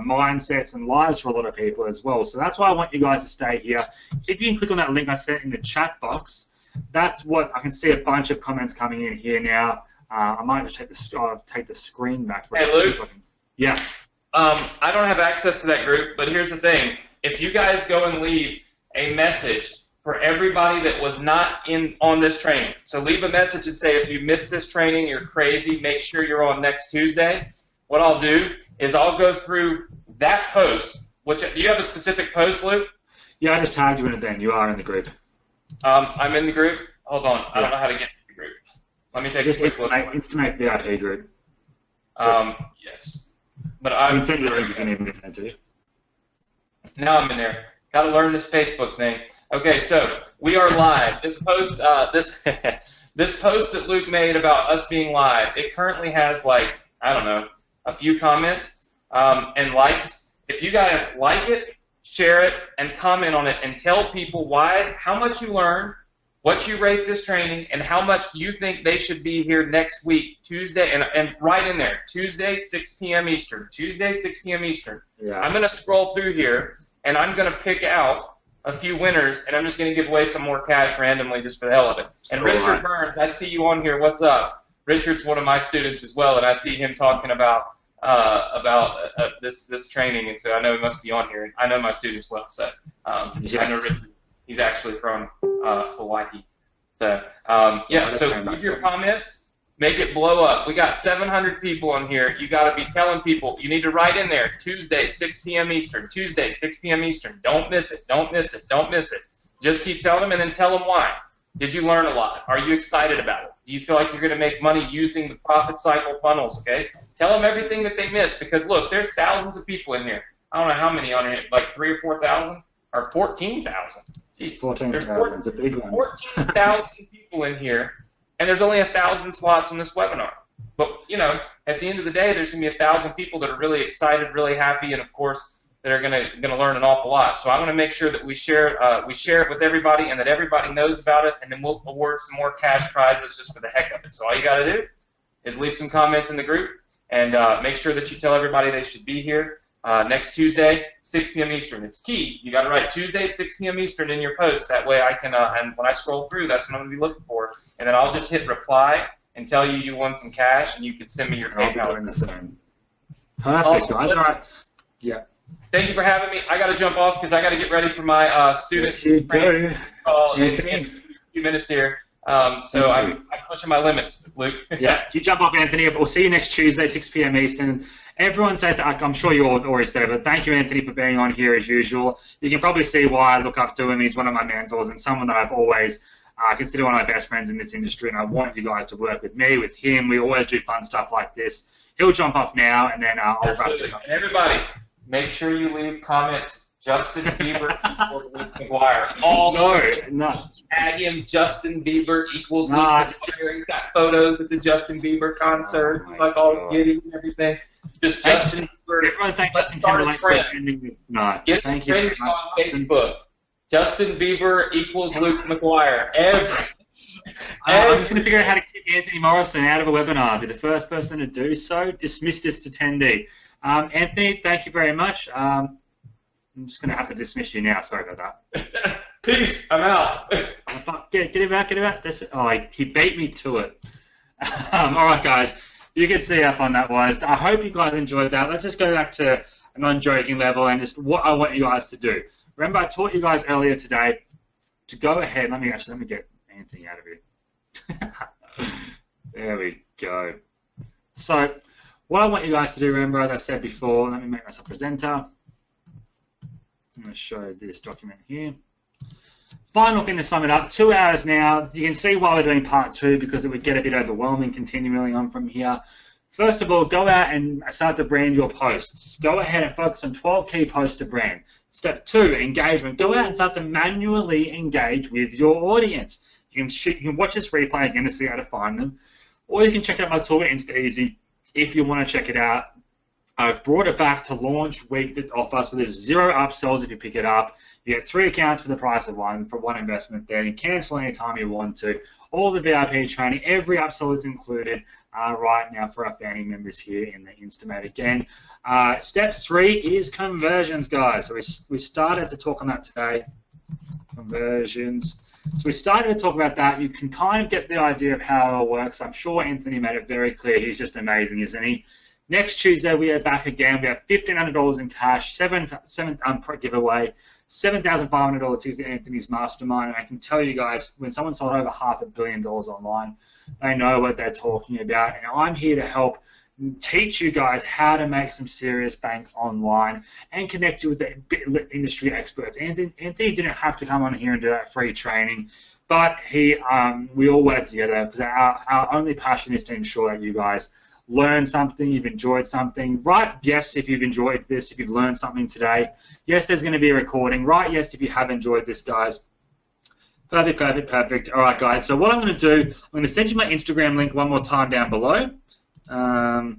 mindsets and lives for a lot of people as well. So that's why I want you guys to stay here. If you can click on that link I sent in the chat box, that's what I can see a bunch of comments coming in here now. I might just take the screen back. Hey, Luke. Yeah. I don't have access to that group, but here's the thing. If you guys go and leave a message for everybody that was not on this training, so leave a message and say, if you missed this training, you're crazy, make sure you're on next Tuesday. What I'll do is I'll go through that post. Do you have a specific post, Luke? Yeah, I just tagged you in it then. You are in the group. I'm in the group. Hold on. I don't know how to get to the group. Let me take a quick look. Instamate VIP group. Yes. But I can send you the link if you need me to send it to you. Now I'm in there. Got to learn this Facebook thing. Okay, so we are live. This post, this post that Luke made about us being live, it currently has like, I don't know, a few comments and likes. If you guys like it, share it, and comment on it, and tell people how much you learned, what you rate this training, and how much you think they should be here next week, Tuesday, and right in there, Tuesday, 6 p.m. Eastern. Tuesday, 6 p.m. Eastern. Yeah. I'm going to scroll through here, and I'm going to pick out a few winners, and I'm just going to give away some more cash randomly just for the hell of it. And Richard Burns, I see you on here. What's up? Richard's one of my students as well, and I see him talking about this training, and so I know he must be on here. And I know my students well, so yes. I know Richard. He's actually from Hawaii. So yeah, so leave your comments, make it blow up. We got 700 people on here. You got to be telling people. You need to write in there Tuesday, 6 p.m. Eastern. Tuesday, 6 p.m. Eastern. Don't miss it. Don't miss it. Don't miss it. Just keep telling them, and then tell them why. Did you learn a lot? Are you excited about it? Do you feel like you're going to make money using the profit cycle funnels, okay? Tell them everything that they missed, because, look, there's thousands of people in here. I don't know how many on here, like 3,000 or 4,000 or 14,000. 14,000. It's a big one. 14,000 people in here, and there's only 1,000 slots on this webinar. But, you know, at the end of the day, there's going to be 1,000 people that are really excited, really happy, and, of course, that are going to learn an awful lot. So I want to make sure that we share it with everybody, and that everybody knows about it, and then we'll award some more cash prizes just for the heck of it. So all you got to do is leave some comments in the group, and make sure that you tell everybody they should be here next Tuesday, 6 p.m. Eastern. It's key. You got to write Tuesday, 6 p.m. Eastern in your post. That way I can, and when I scroll through, that's what I'm going to be looking for. And then I'll just hit reply and tell you won some cash, and you can send me your PayPal. I'll be doing the same. Perfect, guys. All right. Yeah. Thank you for having me. I got to jump off because I got to get ready for my students' call in a few minutes here. So I'm pushing my limits, Luke. Yeah, you jump off, Anthony. We'll see you next Tuesday, 6 p.m. Eastern. Everyone say that. I'm sure you all already said it, but thank you, Anthony, for being on here as usual. You can probably see why I look up to him. He's one of my mentors and someone that I've always consider one of my best friends in this industry, and I want you guys to work with me, with him. We always do fun stuff like this. He'll jump off now, and then I'll wrap this up. And everybody, make sure you leave comments, Justin Bieber equals Luke McGuire. No. Tag him, Justin Bieber equals Luke McGuire. He's got photos at the Justin Bieber concert, like all giddy and everything. Just Justin Bieber. Everyone, thank Let's Justin start a Timberlake for trend. attending this. No, Get thank it you. trending on Facebook. Justin Bieber equals Luke McGuire. I'm just going to figure out how to kick Anthony Morrison out of a webinar. Be the first person to do so. Dismiss this attendee. Anthony, thank you very much. I'm just going to have to dismiss you now. Sorry about that. Peace. I'm out. Get him out. Get him out. He beat me to it. All right, guys. You can see how fun that was. I hope you guys enjoyed that. Let's just go back to a non-joking level and just what I want you guys to do. Remember, I taught you guys earlier today to go ahead. Let me get Anthony out of here. There we go. So, what I want you guys to do, remember, as I said before, let me make myself a presenter. I'm going to show this document here. Final thing to sum it up, 2 hours now. You can see why we're doing part 2 because it would get a bit overwhelming continuing on from here. First of all, go out and start to brand your posts. Go ahead and focus on 12 key posts to brand. Step 2, engagement. Go out and start to manually engage with your audience. You can watch this replay again to see how to find them, or you can check out my tool at InstaEasy if you want to check it out. I've brought it back to launch week that offer, so there's 0 upsells if you pick it up. You get 3 accounts for the price of 1 for 1 investment there. You can cancel anytime you want to. All the VIP training, every upsell is included right now for our family members here in the instamate again. Step 3 is conversions, guys. So we started to talk on that today. Conversions. So we started to talk about that. You can kind of get the idea of how it all works. I'm sure Anthony made it very clear. He's just amazing, isn't he? Next Tuesday, we are back again. We have $1,500 in cash, seven giveaway, $7,500 to Anthony's mastermind. And I can tell you guys, when someone sold over $500 million online, they know what they're talking about. And I'm here to help teach you guys how to make some serious bank online and connect you with the industry experts. Anthony didn't have to come on here and do that free training, but we all work together because our only passion is to ensure that you guys learn something, you've enjoyed something. Right, yes, if you've enjoyed this, if you've learned something today. Yes, there's going to be a recording. Right, yes, if you have enjoyed this, guys. Perfect. All right, guys. So what I'm going to do, I'm going to send you my Instagram link one more time down below. Because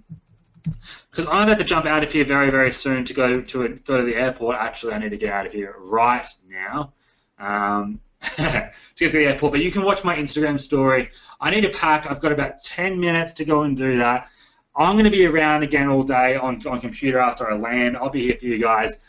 I'm about to jump out of here very, very soon to go to the airport. Actually, I need to get out of here right now. To get to the airport, but you can watch my Instagram story. I need to pack. I've got about 10 minutes to go and do that. I'm going to be around again all day on computer after I land. I'll be here for you guys.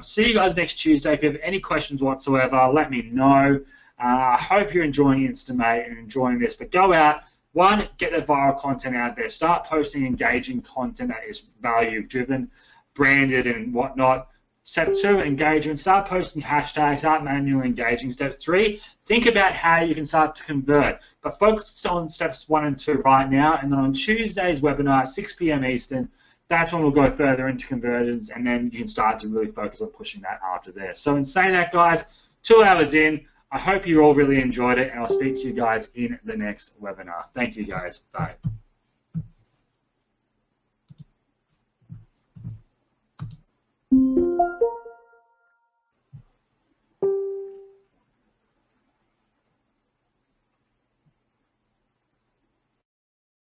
See you guys next Tuesday. If you have any questions whatsoever, let me know. I hope you're enjoying Instamate and enjoying this, but go out. 1, get the viral content out there. Start posting engaging content that is value-driven, branded and whatnot. Step 2, engagement. Start posting hashtags, start manually engaging. Step 3, think about how you can start to convert. But focus on steps 1 and 2 right now, and then on Tuesday's webinar, 6 p.m. Eastern, that's when we'll go further into conversions, and then you can start to really focus on pushing that after there. So in saying that, guys, 2 hours in, I hope you all really enjoyed it, and I'll speak to you guys in the next webinar. Thank you, guys. Bye.